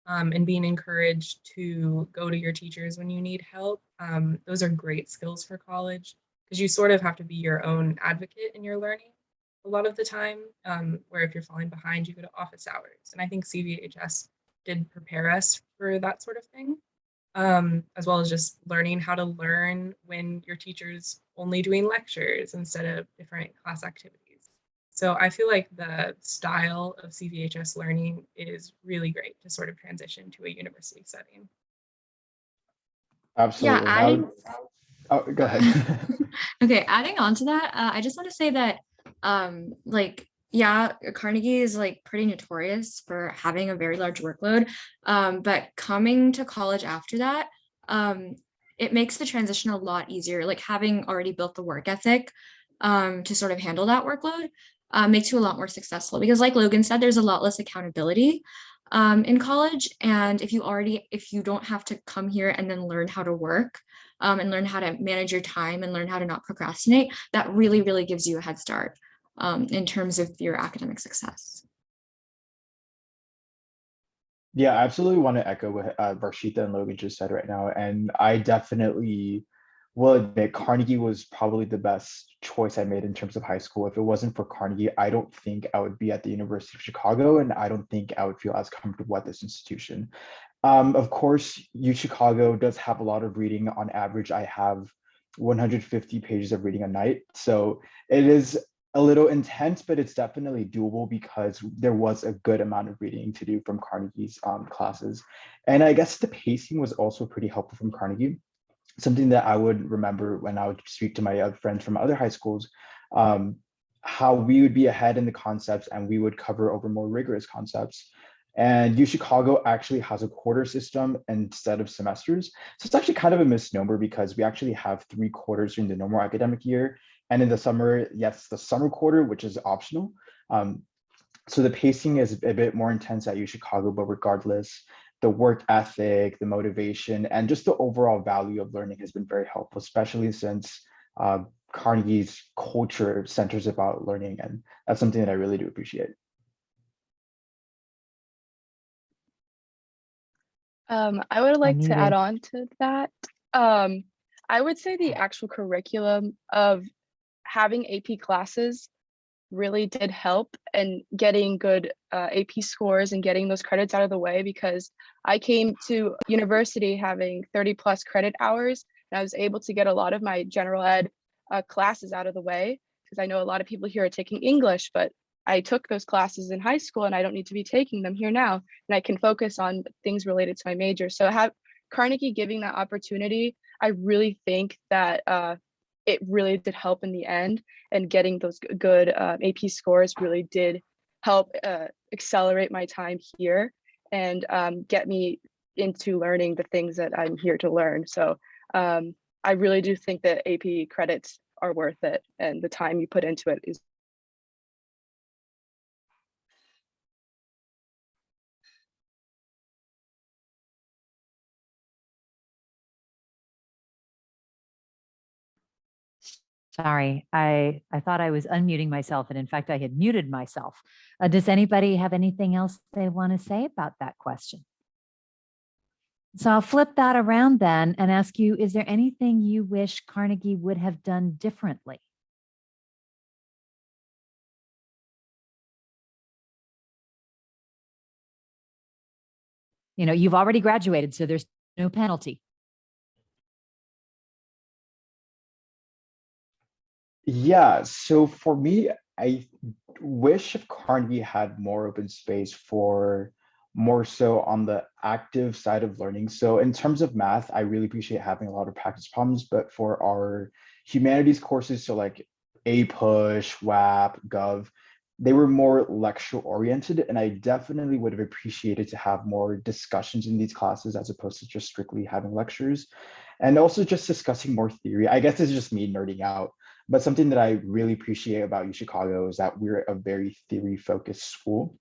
and being encouraged to go to your teachers when you need help. Those are great skills for college, because you sort of have to be your own advocate in your learning a lot of the time, where if you're falling behind, you go to office hours. And I think CVHS did prepare us for that sort of thing, as well as just learning how to learn when your teacher's only doing lectures instead of different class activities. So I feel like the style of CVHS learning is really great to sort of transition to a university setting. Absolutely. Yeah, Oh, go ahead. okay, adding on to that, I just want to say that like, yeah, Carnegie is like pretty notorious for having a very large workload, but coming to college after that, it makes the transition a lot easier. Like, having already built the work ethic to sort of handle that workload makes you a lot more successful, because like Logan said, there's a lot less accountability in college. And if you don't have to come here and then learn how to work and learn how to manage your time and learn how to not procrastinate, that really, really gives you a head start in terms of your academic success. Yeah, I absolutely want to echo what Vashita and Logan just said right now. And I definitely will admit Carnegie was probably the best choice I made in terms of high school. If it wasn't for Carnegie, I don't think I would be at the University of Chicago, and I don't think I would feel as comfortable at this institution. Of course, U Chicago does have a lot of reading. On average, I have 150 pages of reading a night. So it is a little intense, but it's definitely doable because there was a good amount of reading to do from Carnegie's classes. And I guess the pacing was also pretty helpful from Carnegie. Something that I would remember when I would speak to my other friends from other high schools, how we would be ahead in the concepts and we would cover over more rigorous concepts. And U Chicago actually has a quarter system instead of semesters. So it's actually kind of a misnomer, because we actually have 3 quarters during the normal academic year. And in the summer, yes, the summer quarter, which is optional. So the pacing is a bit more intense at U Chicago, but regardless, the work ethic, the motivation, and just the overall value of learning has been very helpful, especially since Carnegie's culture centers about learning. And that's something that I really do appreciate. I would like to add on to that. I would say the actual curriculum of having AP classes really did help in getting good AP scores and getting those credits out of the way, because I came to university having 30+ credit hours, and I was able to get a lot of my general ed classes out of the way, because I know a lot of people here are taking English, but I took those classes in high school and I don't need to be taking them here now. And I can focus on things related to my major. So have Carnegie giving that opportunity, I really think that it really did help in the end, and getting those good AP scores really did help accelerate my time here and get me into learning the things that I'm here to learn. So I really do think that AP credits are worth it, and the time you put into it is. Sorry, I thought I was unmuting myself, and in fact, I had muted myself. Does anybody have anything else they want to say about that question? So I'll flip that around then and ask you, is there anything you wish Carnegie would have done differently? You know, you've already graduated, so there's no penalty. Yeah, so for me, I wish if Carnegie had more open space for more so on the active side of learning. So in terms of math, I really appreciate having a lot of practice problems, but for our humanities courses, so like APUSH, WAP, Gov, they were more lecture oriented, and I definitely would have appreciated to have more discussions in these classes as opposed to just strictly having lectures, and also just discussing more theory. I guess this is just me nerding out, but something that I really appreciate about UChicago is that we're a very theory focused school,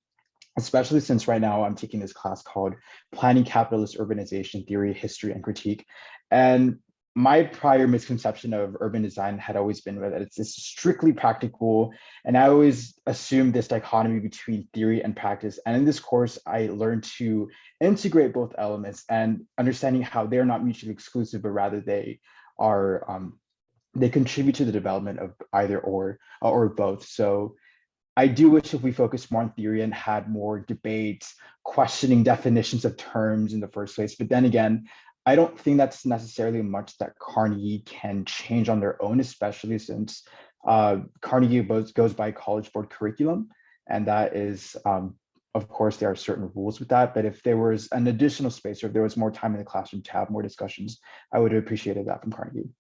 especially since right now I'm taking this class called Planning Capitalist Urbanization Theory, History, and Critique. And my prior misconception of urban design had always been that it's strictly practical. And I always assumed this dichotomy between theory and practice. And in this course, I learned to integrate both elements and understanding how they're not mutually exclusive, but rather they are, they contribute to the development of either or both. So I do wish if we focused more on theory and had more debates, questioning definitions of terms in the first place. But then again, I don't think that's necessarily much that Carnegie can change on their own, especially since Carnegie goes by College Board curriculum. And that is, of course, there are certain rules with that. But if there was an additional space, or if there was more time in the classroom to have more discussions, I would have appreciated that from Carnegie.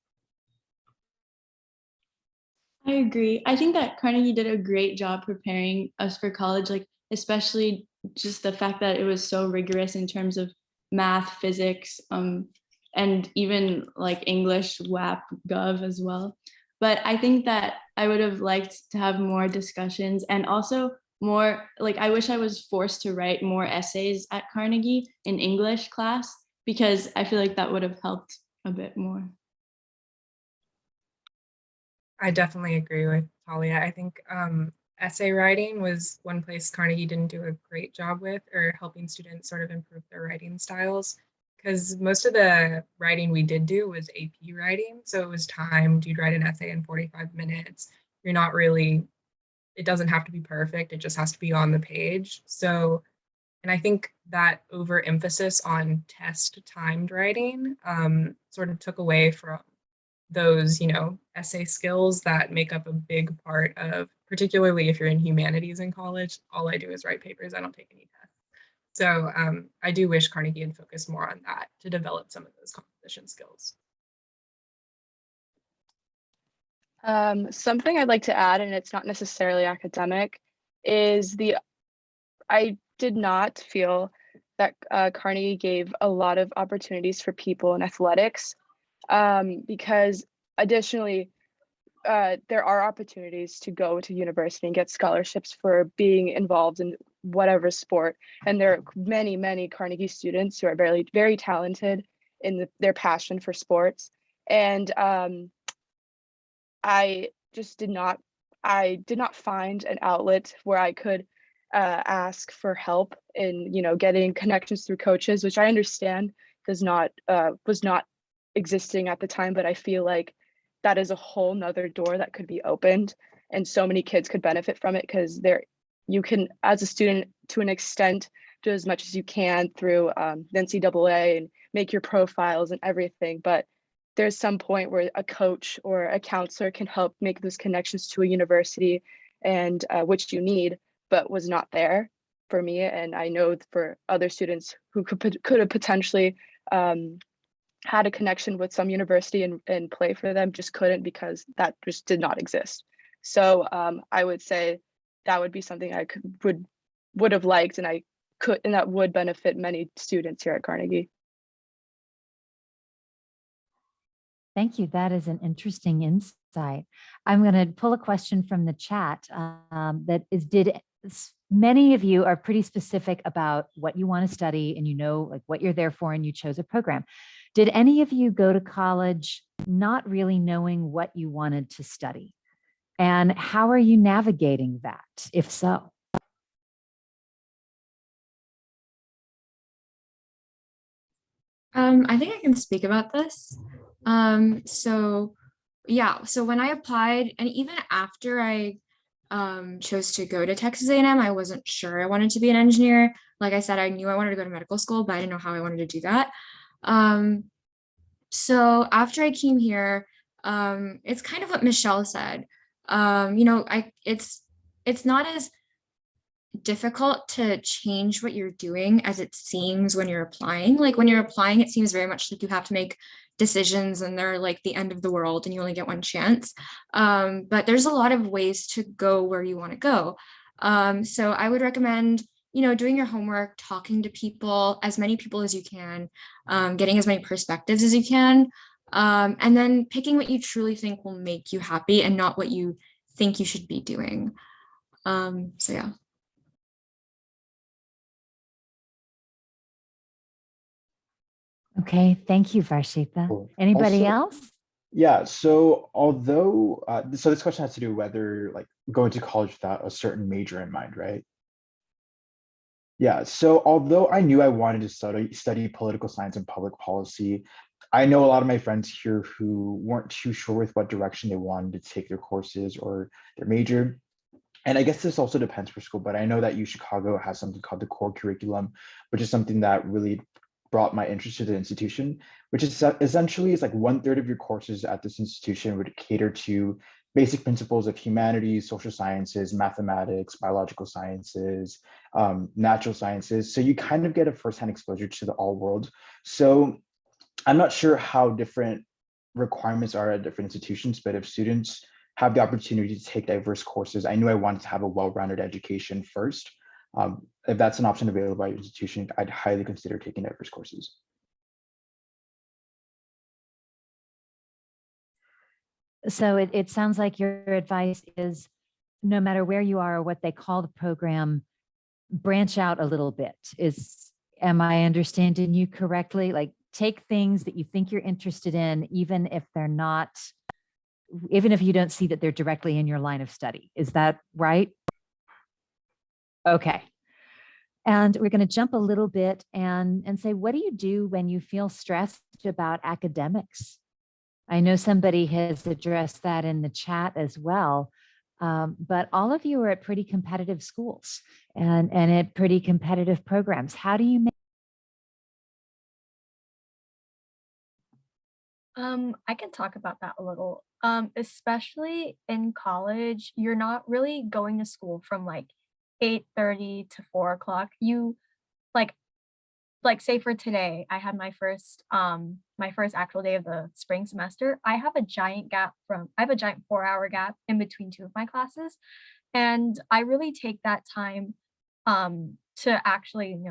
I agree. I think that Carnegie did a great job preparing us for college, like especially just the fact that it was so rigorous in terms of math, physics, and even like English, WAP, Gov as well. But I think that I would have liked to have more discussions, and also more, like I wish I was forced to write more essays at Carnegie in English class, because I feel like that would have helped a bit more. I definitely agree with Talia. I think essay writing was one place Carnegie didn't do a great job with, or helping students sort of improve their writing styles, because most of the writing we did do was AP writing. So it was timed. You'd write an essay in 45 minutes. You're not really, it doesn't have to be perfect. It just has to be on the page. So, and I think that overemphasis on test timed writing sort of took away from those, essay skills that make up a big part of, particularly if you're in humanities in college. All I do is write papers. I don't take any tests. So I do wish Carnegie had focused more on that to develop some of those composition skills. Something I'd like to add, and it's not necessarily academic, is I did not feel that Carnegie gave a lot of opportunities for people in athletics, because additionally, there are opportunities to go to university and get scholarships for being involved in whatever sport. And there are many, many Carnegie students who are very, very talented in their passion for sports. And I did not find an outlet where I could ask for help in, getting connections through coaches, which I understand was not existing at the time, but I feel like that is a whole nother door that could be opened, and so many kids could benefit from it, because you can, as a student, to an extent, do as much as you can through the NCAA and make your profiles and everything, but there's some point where a coach or a counselor can help make those connections to a university and which you need, but was not there for me. And I know for other students who could have potentially had a connection with some university and play for them, just couldn't because that just did not exist. So I would say that would be something I would have liked, and that would benefit many students here at Carnegie. Thank you. That is an interesting insight. I'm going to pull a question from the chat that is, many of you are pretty specific about what you want to study and you know like what you're there for and you chose a program. Did any of you go to college not really knowing what you wanted to study? And how are you navigating that, if so? I think I can speak about this. So when I applied, and even after I chose to go to Texas A&M, I wasn't sure I wanted to be an engineer. Like I said, I knew I wanted to go to medical school, but I didn't know how I wanted to do that. So after I came here, it's kind of what Michelle said. It's not as difficult to change what you're doing as it seems when you're applying. Like when you're applying, it seems very much like you have to make decisions and they're like the end of the world and you only get one chance. But there's a lot of ways to go where you want to go. So I would recommend, doing your homework, talking to people, as many people as you can, getting as many perspectives as you can, and then picking what you truly think will make you happy and not what you think you should be doing. So yeah. Okay, thank you, Vashita. Cool. Anybody Also- else? Yeah, so although, so this question has to do whether like going to college without a certain major in mind, right? Yeah, so although I knew I wanted to study political science and public policy, I know a lot of my friends here who weren't too sure with what direction they wanted to take their courses or their major. And I guess this also depends per school, but I know that U Chicago has something called the core curriculum, which is something that really brought my interest to the institution, which is essentially is like 1/3 of your courses at this institution would cater to basic principles of humanities, social sciences, mathematics, biological sciences, natural sciences. So you kind of get a firsthand exposure to the all world. So I'm not sure how different requirements are at different institutions, but if students have the opportunity to take diverse courses, I knew I wanted to have a well-rounded education first. If that's an option available at your institution, I'd highly consider taking diverse courses. So it sounds like your advice is no matter where you are or what they call the program, branch out a little bit. Am I understanding you correctly? Like take things that you think you're interested in, even if you don't see that they're directly in your line of study. Is that right? Okay. And we're going to jump a little bit and say, what do you do when you feel stressed about academics? I know somebody has addressed that in the chat as well, but all of you are at pretty competitive schools and at pretty competitive programs. How do you make? I can talk about that a little. Especially in college, you're not really going to school from like 8:30 to 4 o'clock. You like say for today, I had my first actual day of the spring semester. I have a giant 4-hour gap in between two of my classes. And I really take that time to actually,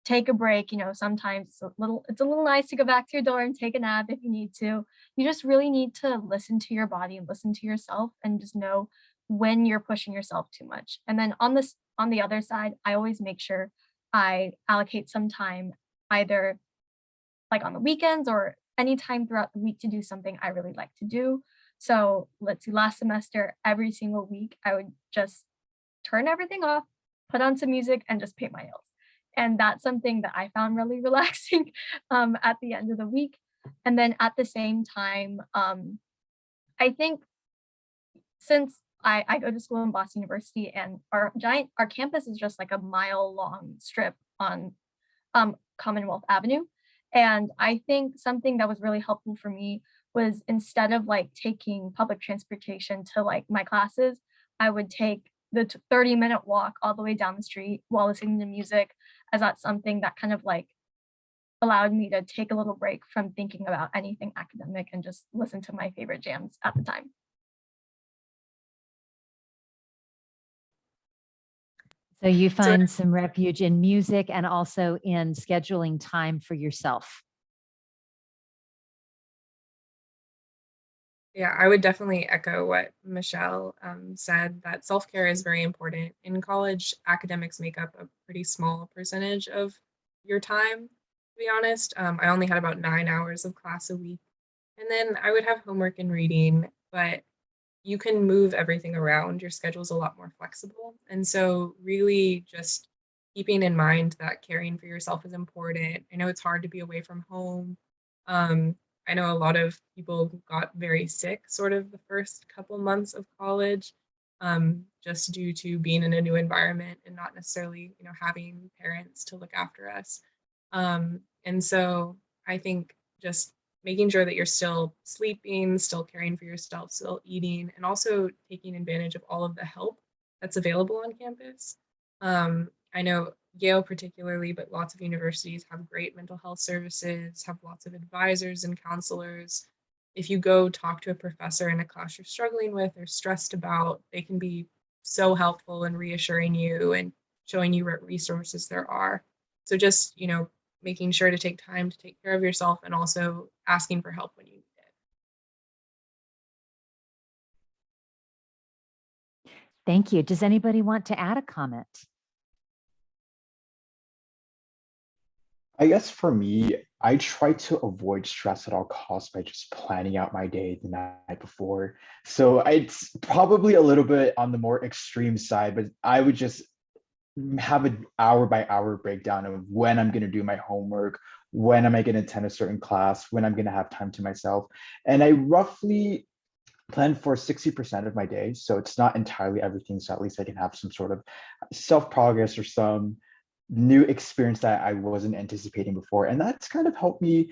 take a break. Sometimes it's a little nice to go back to your dorm, take a nap if you need to. You just really need to listen to your body and listen to yourself and just know when you're pushing yourself too much. And then on the other side, I always make sure I allocate some time either like on the weekends or anytime throughout the week to do something I really like to do. So let's see, last semester, every single week, I would just turn everything off, put on some music and just paint my nails. And that's something that I found really relaxing at the end of the week. And then at the same time, I think since I go to school in Boston University and our campus is just like a mile-long strip on Commonwealth Avenue. And I think something that was really helpful for me was instead of like taking public transportation to like my classes, I would take the 30-minute walk all the way down the street while listening to music, as that's something that kind of like allowed me to take a little break from thinking about anything academic and just listen to my favorite jams at the time. So you find some refuge in music and also in scheduling time for yourself. Yeah, I would definitely echo what Michelle said, that self-care is very important. In college, academics make up a pretty small percentage of your time, to be honest. I only had about 9 hours of class a week. And then I would have homework and reading, but you can move everything around. Your schedule is a lot more flexible. And so really just keeping in mind that caring for yourself is important. I know it's hard to be away from home. I know a lot of people got very sick sort of the first couple months of college, just due to being in a new environment and not necessarily, having parents to look after us. And so I think just making sure that you're still sleeping, still caring for yourself, still eating, and also taking advantage of all of the help that's available on campus. I know Yale particularly, but lots of universities have great mental health services, have lots of advisors and counselors. If you go talk to a professor in a class you're struggling with or stressed about, they can be so helpful in reassuring you and showing you what resources there are. So just, making sure to take time to take care of yourself and also asking for help when you need it. Thank you. Does anybody want to add a comment? I guess for me, I try to avoid stress at all costs by just planning out my day the night before. So it's probably a little bit on the more extreme side, but I would just have an hour by hour breakdown of when I'm going to do my homework, when am I going to attend a certain class, when I'm going to have time to myself. And I roughly plan for 60% of my day. So it's not entirely everything. So at least I can have some sort of self-progress or some new experience that I wasn't anticipating before. And that's kind of helped me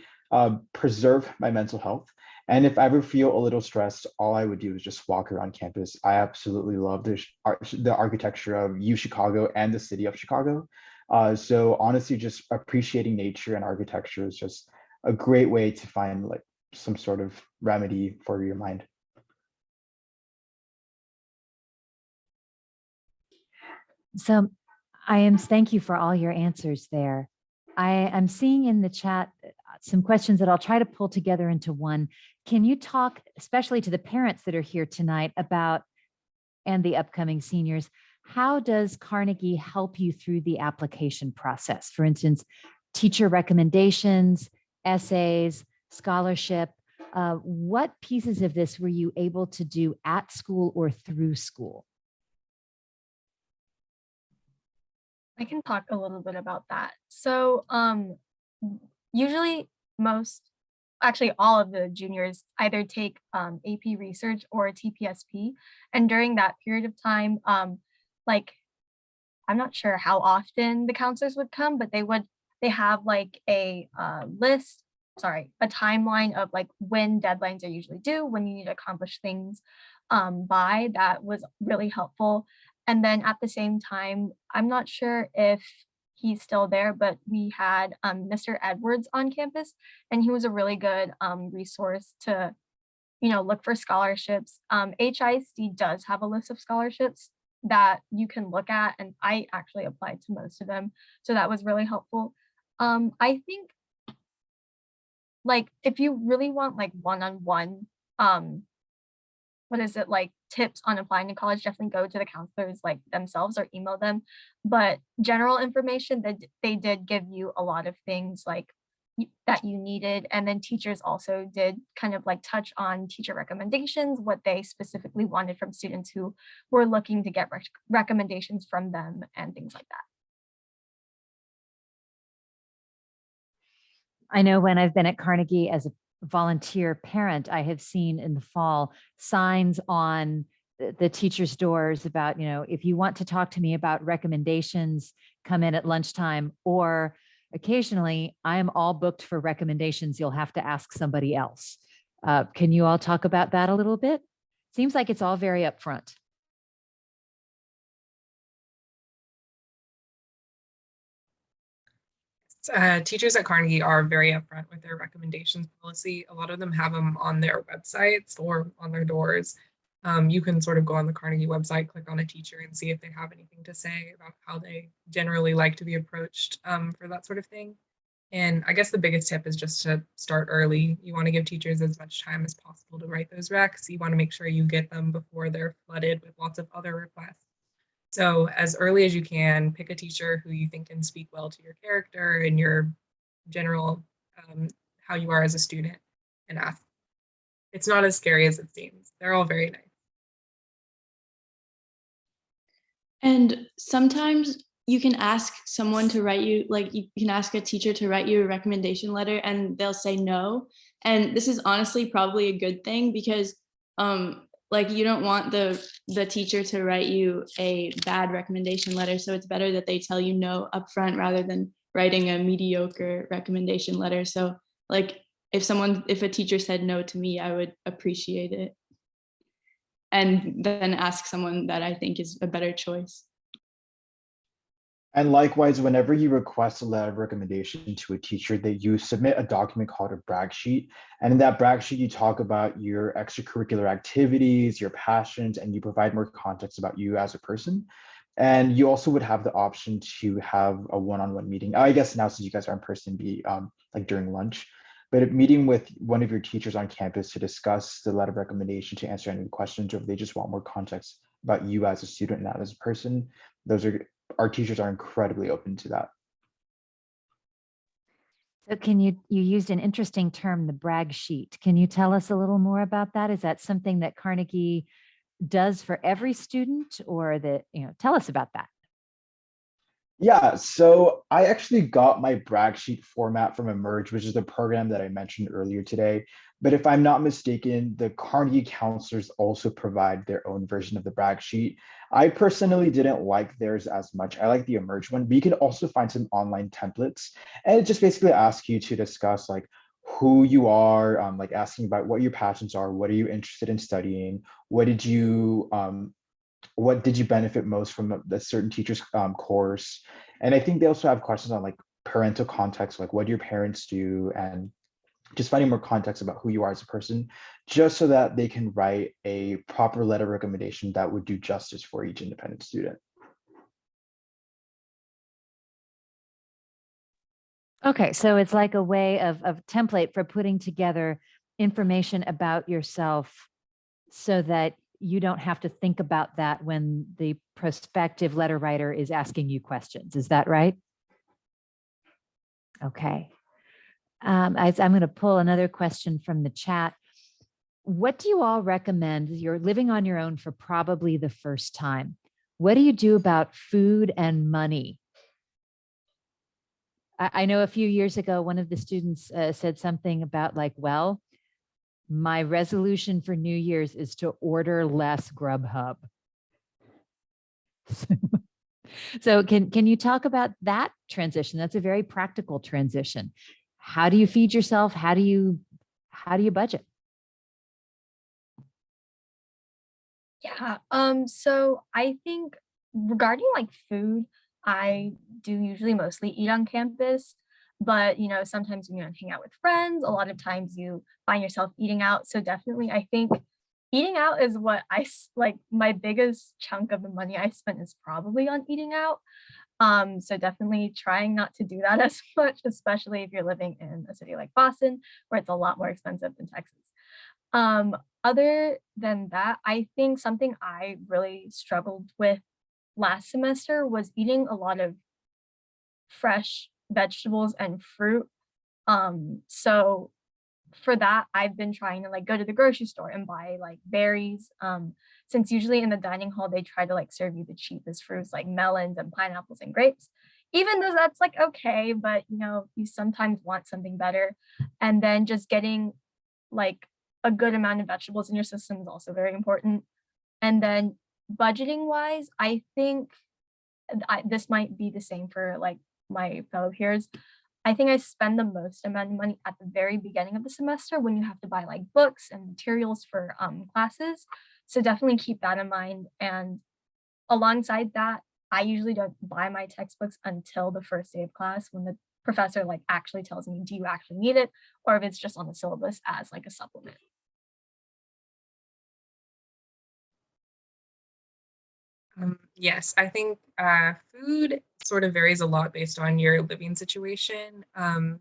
preserve my mental health. And if I ever feel a little stressed, all I would do is just walk around campus. I absolutely love the architecture of UChicago and the city of Chicago. So honestly, just appreciating nature and architecture is just a great way to find like some sort of remedy for your mind. So thank you for all your answers there. I'm seeing in the chat some questions that I'll try to pull together into one. Can you talk, especially to the parents that are here tonight and the upcoming seniors, how does Carnegie help you through the application process? For instance, teacher recommendations, essays, scholarship. What pieces of this were you able to do at school or through school? I can talk a little bit about that. So usually actually all of the juniors either take AP research or TPSP. And during that period of time, like, I'm not sure how often the counselors would come, but they have like a timeline of like when deadlines are usually due, when you need to accomplish things by. That was really helpful. And then at the same time, I'm not sure if he's still there, but we had Mr. Edwards on campus, and he was a really good resource to, look for scholarships. HISD does have a list of scholarships that you can look at, and I actually applied to most of them. So that was really helpful. I think like if you really want like one-on-one, tips on applying to college, definitely go to the counselors like themselves or email them. But general information, that they did give you a lot of things like that you needed. And then teachers also did kind of like touch on teacher recommendations, what they specifically wanted from students who were looking to get recommendations from them and things like that. I know when I've been at Carnegie as a volunteer parent, I have seen in the fall signs on the teachers' doors about, if you want to talk to me about recommendations, come in at lunchtime, or occasionally I am all booked for recommendations. You'll have to ask somebody else. Can you all talk about that a little bit? Seems like it's all very upfront. Teachers at Carnegie are very upfront with their recommendations policy. A lot of them have them on their websites or on their doors. You can sort of go on the Carnegie website, click on a teacher and see if they have anything to say about how they generally like to be approached for that sort of thing. And I guess the biggest tip is just to start early. You want to give teachers as much time as possible to write those recs. You want to make sure you get them before they're flooded with lots of other requests. So as early as you can, pick a teacher who you think can speak well to your character and your general, how you are as a student, and ask. It's not as scary as it seems. They're all very nice. And sometimes you can ask someone to write you, like you can ask a teacher to write you a recommendation letter and they'll say no. And this is honestly probably a good thing because like you don't want the teacher to write you a bad recommendation letter. So it's better that they tell you no upfront rather than writing a mediocre recommendation letter. So like if a teacher said no to me, I would appreciate it. And then ask someone that I think is a better choice. And likewise, whenever you request a letter of recommendation to a teacher, that you submit a document called a brag sheet. And in that brag sheet, you talk about your extracurricular activities, your passions, and you provide more context about you as a person. And you also would have the option to have a one-on-one meeting. I guess now, since you guys are in person, be like during lunch, but a meeting with one of your teachers on campus to discuss the letter of recommendation, to answer any questions, or if they just want more context about you as a student and not as a person. Our teachers are incredibly open to that. So you used an interesting term, the brag sheet. Can you tell us a little more about that? Is that something that Carnegie does for every student, or that, tell us about that? Yeah, so I actually got my brag sheet format from Emerge, which is the program that I mentioned earlier today. But if I'm not mistaken, the Carnegie counselors also provide their own version of the brag sheet. I personally didn't like theirs as much. I like the Emerge one, but you can also find some online templates. And it just basically asks you to discuss like who you are, like asking about what your passions are, what are you interested in studying, what did you benefit most from a certain teacher's course. And I think they also have questions on like parental context, like what do your parents do, and just finding more context about who you are as a person, just so that they can write a proper letter of recommendation that would do justice for each independent student. Okay, so it's like a way of template for putting together information about yourself so that you don't have to think about that when the prospective letter writer is asking you questions. Is that right? Okay. I'm going to pull another question from the chat. What do you all recommend? You're living on your own for probably the first time. What do you do about food and money? I know a few years ago, one of the students said something about like, well, my resolution for New Year's is to order less Grubhub. So can you talk about that transition? That's a very practical transition. How do you feed yourself? How do you budget? Yeah. So I think regarding like food, I do usually mostly eat on campus, but sometimes when you hang out with friends, a lot of times you find yourself eating out. So definitely, I think eating out is what like my biggest chunk of the money I spent is probably on eating out. So definitely trying not to do that as much, especially if you're living in a city like Boston, where it's a lot more expensive than Texas. Other than that, I think something I really struggled with last semester was eating a lot of fresh vegetables and fruit. So for that, I've been trying to like go to the grocery store and buy like berries. Since usually in the dining hall, they try to like serve you the cheapest fruits like melons and pineapples and grapes, even though that's like okay, but you sometimes want something better. And then just getting like a good amount of vegetables in your system is also very important. And then budgeting wise, I think this might be the same for like my fellow peers. I think I spend the most amount of money at the very beginning of the semester when you have to buy like books and materials for classes. So definitely keep that in mind. And alongside that, I usually don't buy my textbooks until the first day of class when the professor like actually tells me, do you actually need it? Or if it's just on the syllabus as like a supplement. Yes, I think food sort of varies a lot based on your living situation. I'm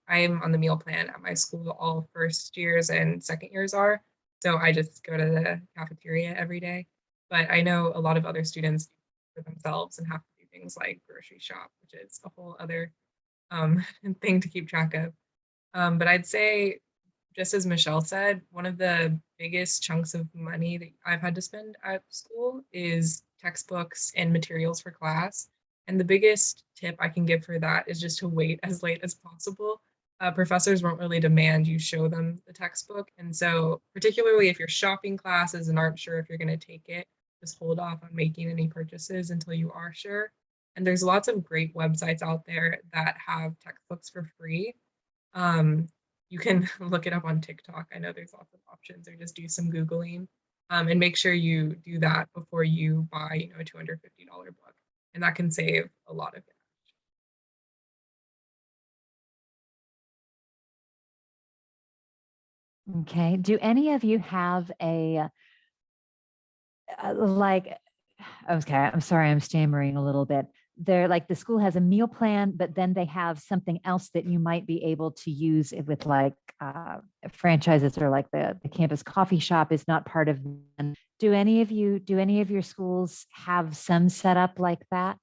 on the meal plan at my school. All first years and second years are, so I just go to the cafeteria every day. But I know a lot of other students do for themselves and have to do things like grocery shop, which is a whole other thing to keep track of. But I'd say, just as Michelle said, one of the biggest chunks of money that I've had to spend at school is textbooks and materials for class. And the biggest tip I can give for that is just to wait as late as possible. Professors won't really demand you show them the textbook. And so, particularly if you're shopping classes and aren't sure if you're going to take it, just hold off on making any purchases until you are sure. And there's lots of great websites out there that have textbooks for free. You can look it up on TikTok. I know there's lots of options, or just do some Googling, and make sure you do that before you buy, a $250 book, and that can save a lot of it. Okay. Do any of you have a like, okay, I'm sorry, I'm stammering a little bit. They're like the school has a meal plan, but then they have something else that you might be able to use it with like franchises, or like the campus coffee shop is not part of them. Do any of your schools have some setup like that?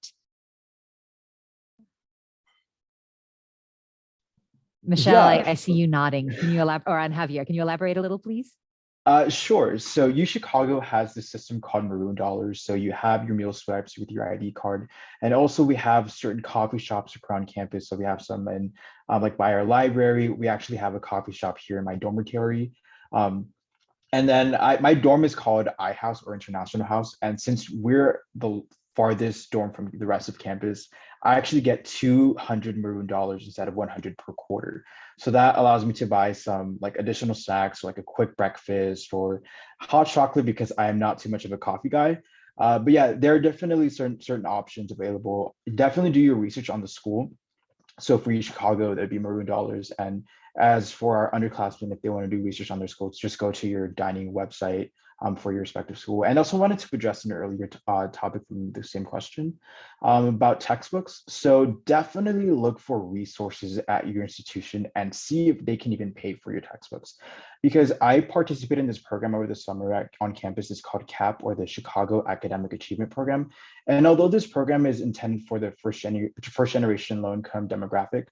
Michelle, Yeah. I see you nodding. Can you elaborate, or on Javier, can you elaborate a little, please? Sure. So U Chicago has this system called Maroon Dollars. So you have your meal swipes with your ID card. And also we have certain coffee shops around campus. So we have some in like by our library. We actually have a coffee shop here in my dormitory. And then my dorm is called iHouse, or International House. And since we're the farthest dorm from the rest of campus, I actually get 200 Maroon Dollars instead of 100 per quarter. So that allows me to buy some like additional snacks, like a quick breakfast or hot chocolate, because I am not too much of a coffee guy. But yeah, there are definitely certain options available. Definitely do your research on the school. So for Chicago, that'd be Maroon Dollars. And as for our underclassmen, if they want to do research on their schools, just go to your dining website for your respective school. And also wanted to address an earlier topic from the same question about textbooks. So definitely look for resources at your institution and see if they can even pay for your textbooks. Because I participated in this program over the summer on campus. It's called CAP, or the Chicago Academic Achievement Program. And although this program is intended for the first generation low income demographic,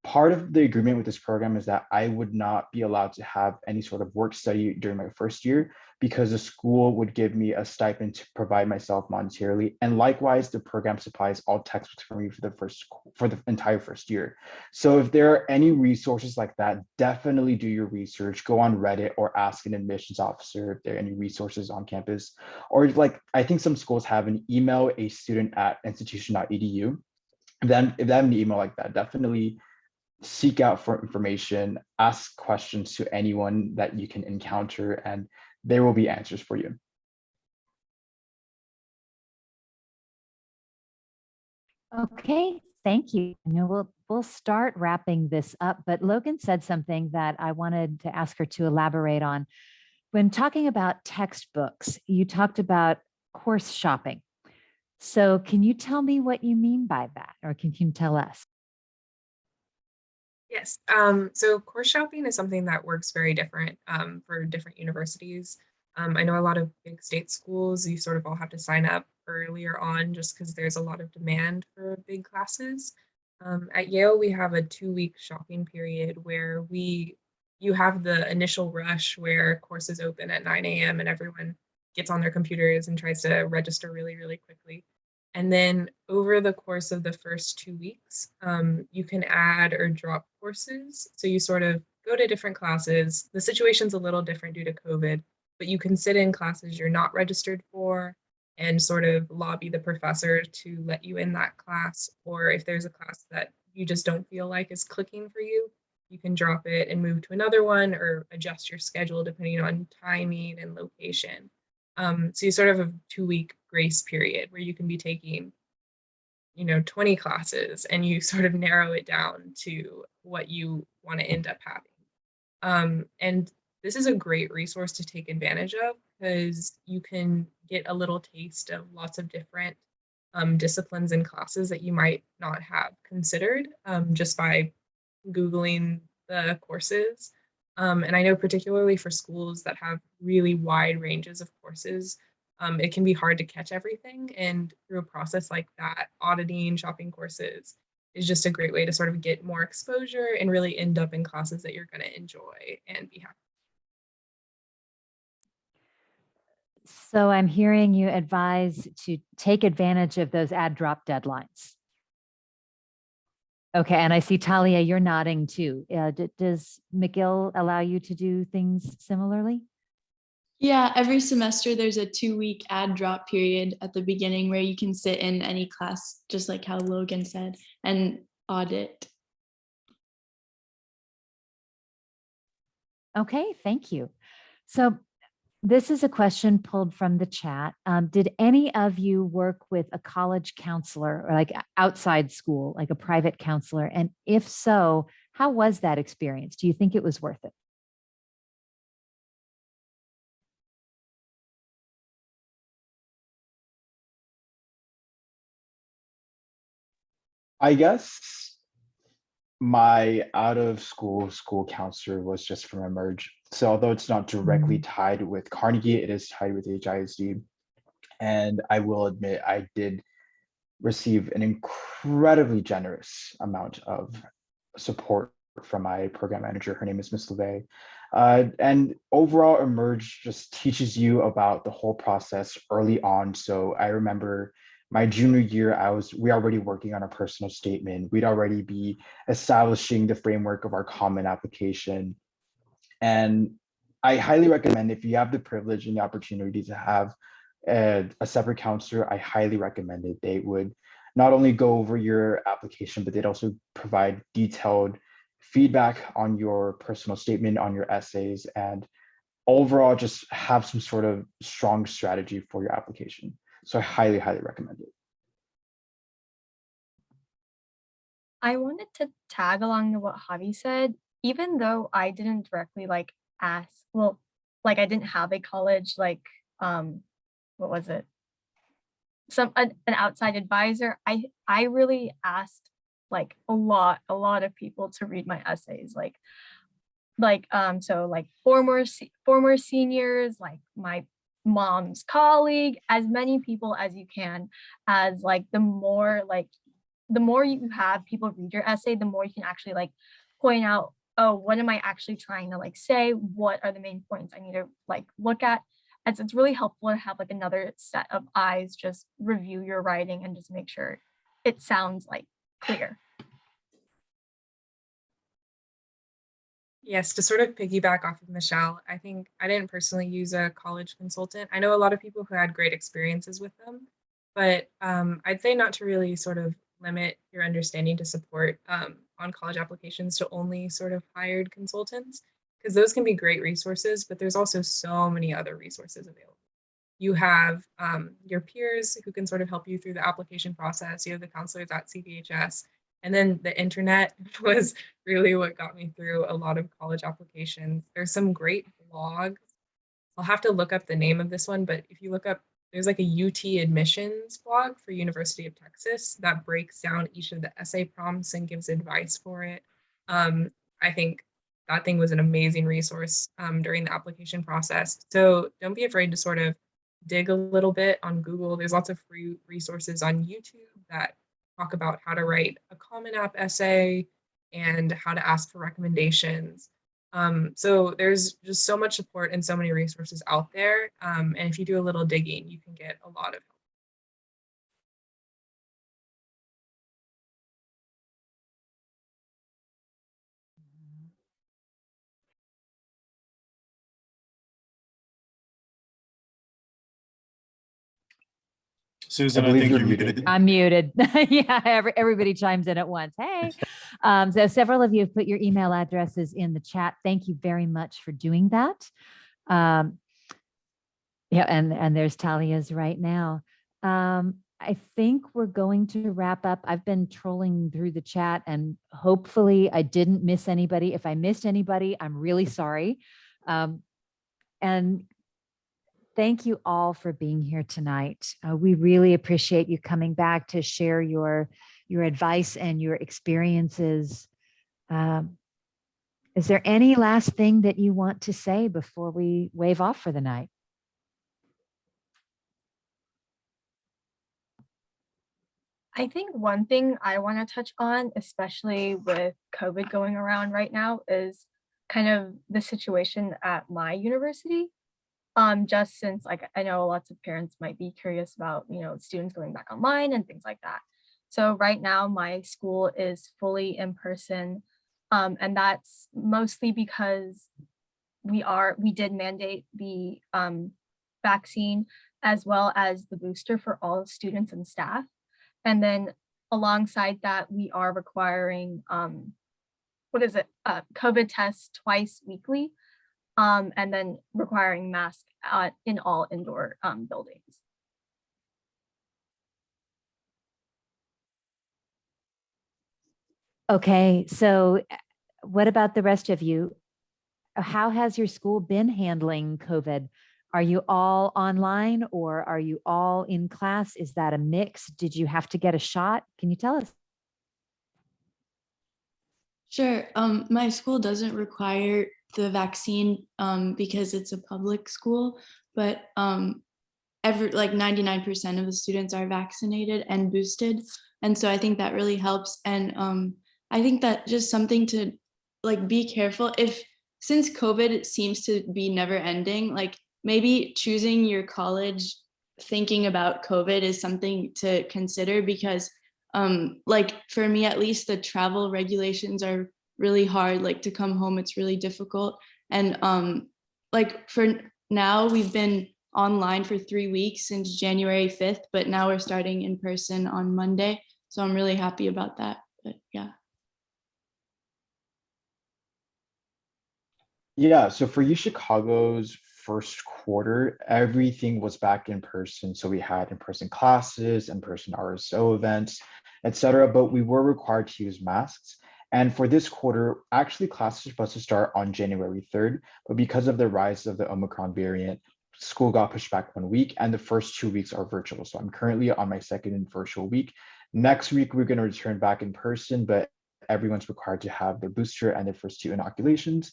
part of the agreement with this program is that I would not be allowed to have any sort of work study during my first year, because the school would give me a stipend to provide myself monetarily. And likewise, the program supplies all textbooks for me for the entire first year. So if there are any resources like that, definitely do your research, go on Reddit or ask an admissions officer if there are any resources on campus. Or like, I think some schools have an email a student at institution.edu. Then if they have an email like that, definitely seek out for information, ask questions to anyone that you can encounter, and there will be answers for you. Okay, thank you. We'll start wrapping this up, but Logan said something that I wanted to ask her to elaborate on. When talking about textbooks, you talked about course shopping. So can you tell me what you mean by that, or can you tell us? Yes. So course shopping is something that works very different for different universities. I know a lot of big state schools, you sort of all have to sign up earlier on just because there's a lot of demand for big classes. At Yale, we have a 2-week shopping period where you have the initial rush where courses open at 9 a.m. and everyone gets on their computers and tries to register really, really quickly. And then over the course of the first 2 weeks, you can add or drop courses. So you sort of go to different classes. The situation's a little different due to COVID, but you can sit in classes you're not registered for and sort of lobby the professor to let you in that class. Or if there's a class that you just don't feel like is clicking for you, you can drop it and move to another one, or adjust your schedule depending on timing and location. So you sort of have a 2-week grace period where you can be taking 20 classes, and you sort of narrow it down to what you want to end up having. And this is a great resource to take advantage of because you can get a little taste of lots of different disciplines and classes that you might not have considered just by Googling the courses. And I know particularly for schools that have really wide ranges of courses, it can be hard to catch everything. And through a process like that, auditing, shopping courses is just a great way to sort of get more exposure and really end up in classes that you're going to enjoy and be happy. So I'm hearing you advise to take advantage of those add drop deadlines. Okay, and I see Talia, you're nodding too. Does McGill allow you to do things similarly? Yeah, every semester there's a 2-week add drop period at the beginning where you can sit in any class, just like how Logan said, and audit. Okay, thank you. So this is a question pulled from the chat. Did any of you work with a college counselor or like outside school, like a private counselor? And if so, how was that experience? Do you think it was worth it? I guess my out of school counselor was just from Emerge. So although it's not directly tied with Carnegie, it is tied with HISD. And I will admit I did receive an incredibly generous amount of support from my program manager. Her name is Miss LeVay. And overall, Emerge just teaches you about the whole process early on. So I remember my junior year, we already working on a personal statement. We'd already be establishing the framework of our common application. And I highly recommend, if you have the privilege and the opportunity to have a separate counselor, I highly recommend it. They would not only go over your application, but they'd also provide detailed feedback on your personal statement, on your essays, and overall just have some sort of strong strategy for your application. So I highly, highly recommend it. I wanted to tag along to what Javi said, even though I didn't directly like ask, well, like I didn't have a college, like, what was it? An outside advisor. I really asked like a lot of people to read my essays, so like former seniors, like my mom's colleague, as many people as you can, as like the more you have people read your essay, the more you can actually like point out, oh, what am I actually trying to like say? What are the main points I need to like look at? And so it's really helpful to have like another set of eyes just review your writing and just make sure it sounds like clear. Yes, to sort of piggyback off of Michelle, I think I didn't personally use a college consultant. I know a lot of people who had great experiences with them, but I'd say not to really sort of limit your understanding to support on college applications to only sort of hired consultants, because those can be great resources, but there's also so many other resources available. You have your peers who can sort of help you through the application process. You have the counselors at CVHS. And then the internet was really what got me through a lot of college applications. There's some great blogs. I'll have to look up the name of this one, but if you look up, there's like a UT admissions blog for University of Texas that breaks down each of the essay prompts and gives advice for it. I think that thing was an amazing resource during the application process. So don't be afraid to sort of dig a little bit on Google. There's lots of free resources on YouTube that talk about how to write a Common App essay and how to ask for recommendations. So there's just so much support and so many resources out there. And if you do a little digging, you can get a lot of help. Susan, I I believe think you're you're muted. muted. I'm muted. Yeah, everybody chimes in at once. Hey. So several of you have put your email addresses in the chat. Thank you very much for doing that. Yeah, and there's Talia's right now. I think we're going to wrap up. I've been trolling through the chat and hopefully I didn't miss anybody. If I missed anybody, I'm really sorry. And thank you all for being here tonight. We really appreciate you coming back to share your advice and your experiences. Is there any last thing that you want to say before we wave off for the night? I think one thing I want to touch on, especially with COVID going around right now, is kind of the situation at my university. Just since like I know lots of parents might be curious about, students going back online and things like that. So right now my school is fully in person. And that's mostly because we did mandate the vaccine as well as the booster for all students and staff. And then alongside that, we are requiring COVID tests twice weekly, and then requiring masks in all indoor buildings. Okay, so what about the rest of you? How has your school been handling COVID? Are you all online or are you all in class? Is that a mix? Did you have to get a shot? Can you tell us? Sure. My school doesn't require the vaccine because it's a public school, but like 99% of the students are vaccinated and boosted. And so I think that really helps. And I think that just something to like be careful since COVID seems to be never ending, like maybe choosing your college thinking about COVID is something to consider because like for me, at least the travel regulations are really hard, like to come home, it's really difficult. And like for now we've been online for 3 weeks since January 5th, but now we're starting in person on Monday. So I'm really happy about that, but yeah. Yeah, so for U Chicago's first quarter, everything was back in person. So we had in-person classes, in-person RSO events, etc. But we were required to use masks. And for this quarter, actually classes were supposed to start on January 3rd, but because of the rise of the Omicron variant, school got pushed back 1 week and the first 2 weeks are virtual. So I'm currently on my second and virtual week. Next week, we're going to return back in person, but everyone's required to have their booster and their first 2 inoculations.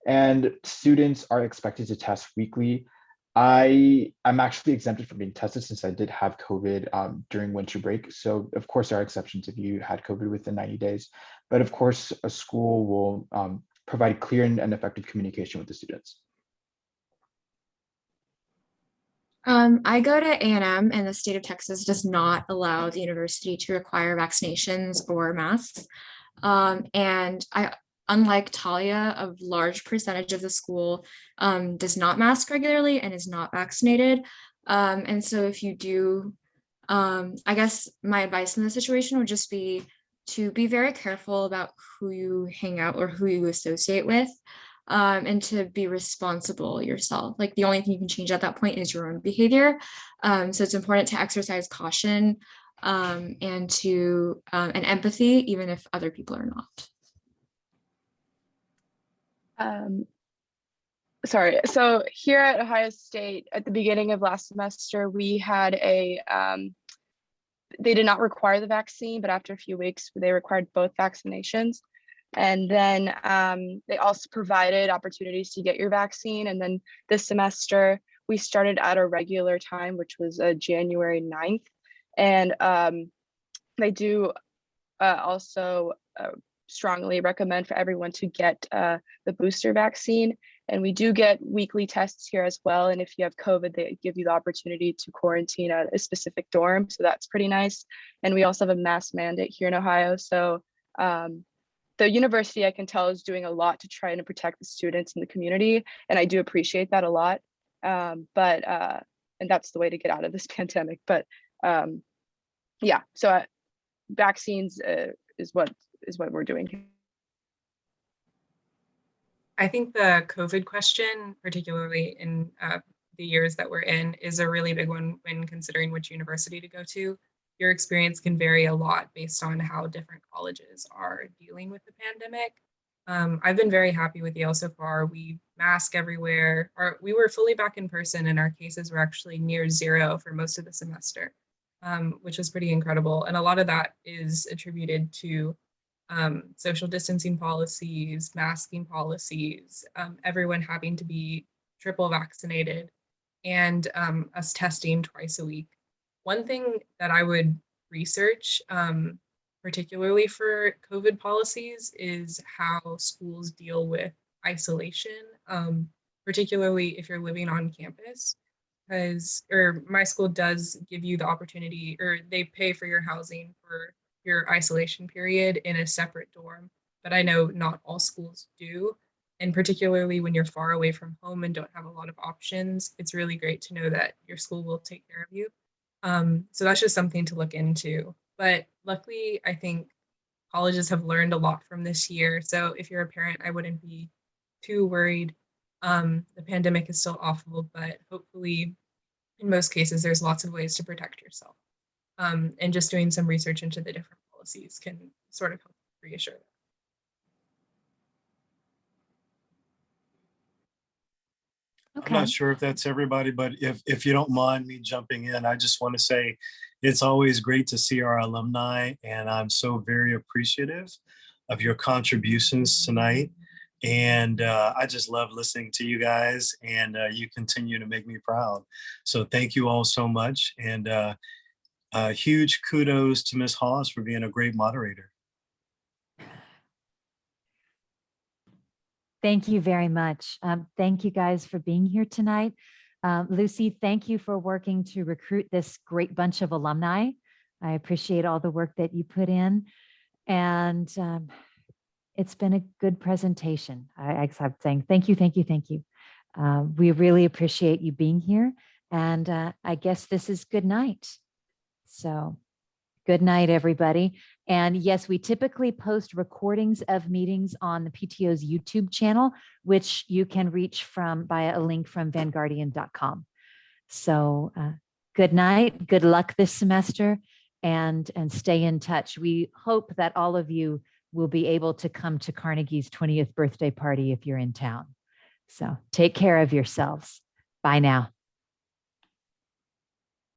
And students are expected to test weekly. I'm actually exempted from being tested since I did have COVID during winter break. So of course there are exceptions if you had COVID within 90 days. But of course, a school will provide clear and effective communication with the students. I go to A&M and the state of Texas does not allow the university to require vaccinations or masks. And unlike Talia, a large percentage of the school does not mask regularly and is not vaccinated. And so if you do, I guess my advice in this situation would just be to be very careful about who you hang out or who you associate with, and to be responsible yourself. Like the only thing you can change at that point is your own behavior. So it's important to exercise caution and empathy, even if other people are not. Sorry. So here at Ohio State, at the beginning of last semester, we had they did not require the vaccine, but after a few weeks, they required both vaccinations. And then they also provided opportunities to get your vaccine. And then this semester, we started at a regular time, which was January 9th. And they do also strongly recommend for everyone to get the booster vaccine. And we do get weekly tests here as well. And if you have COVID, they give you the opportunity to quarantine at a specific dorm. So that's pretty nice. And we also have a mask mandate here in Ohio. So the university, I can tell, is doing a lot to try and protect the students in the community. And I do appreciate that a lot. And that's the way to get out of this pandemic. But yeah, so vaccines is what we're doing here. I think the COVID question, particularly in the years that we're in, is a really big one when considering which university to go to. your experience can vary a lot based on how different colleges are dealing with the pandemic. I've been very happy with Yale so far. We mask everywhere. We were fully back in person, and our cases were actually near zero for most of the semester, which was pretty incredible. And a lot of that is attributed to social distancing policies, masking policies, everyone having to be triple vaccinated, and us testing twice a week. One thing that I would research, particularly for COVID policies, is how schools deal with isolation, particularly if you're living on campus. Or my school does give you the opportunity, or they pay for your housing for your isolation period in a separate dorm, but I know not all schools do. And particularly when you're far away from home and don't have a lot of options, it's really great to know that your school will take care of you. So that's just something to look into. But luckily, I think colleges have learned a lot from this year. So if you're a parent, I wouldn't be too worried. The pandemic is still awful, but hopefully in most cases, there's lots of ways to protect yourself. And just doing some research into the different policies can sort of help reassure them. I'm not sure if that's everybody, but if you don't mind me jumping in, I just want to say it's always great to see our alumni, and I'm so very appreciative of your contributions tonight. And I just love listening to you guys, and you continue to make me proud. So thank you all so much. And huge kudos to Ms. Hawes for being a great moderator. Thank you very much. Thank you guys for being here tonight. Lucy, thank you for working to recruit this great bunch of alumni. I appreciate all the work that you put in. And it's been a good presentation. I'm saying thank you, thank you, thank you. We really appreciate you being here. And I guess this is good night. So good night, everybody. And yes, we typically post recordings of meetings on the PTO's YouTube channel, which you can reach from via a link from vanguardian.com. So good night, good luck this semester, and stay in touch. We hope that all of you will be able to come to Carnegie's 20th birthday party if you're in town. So take care of yourselves. Bye now.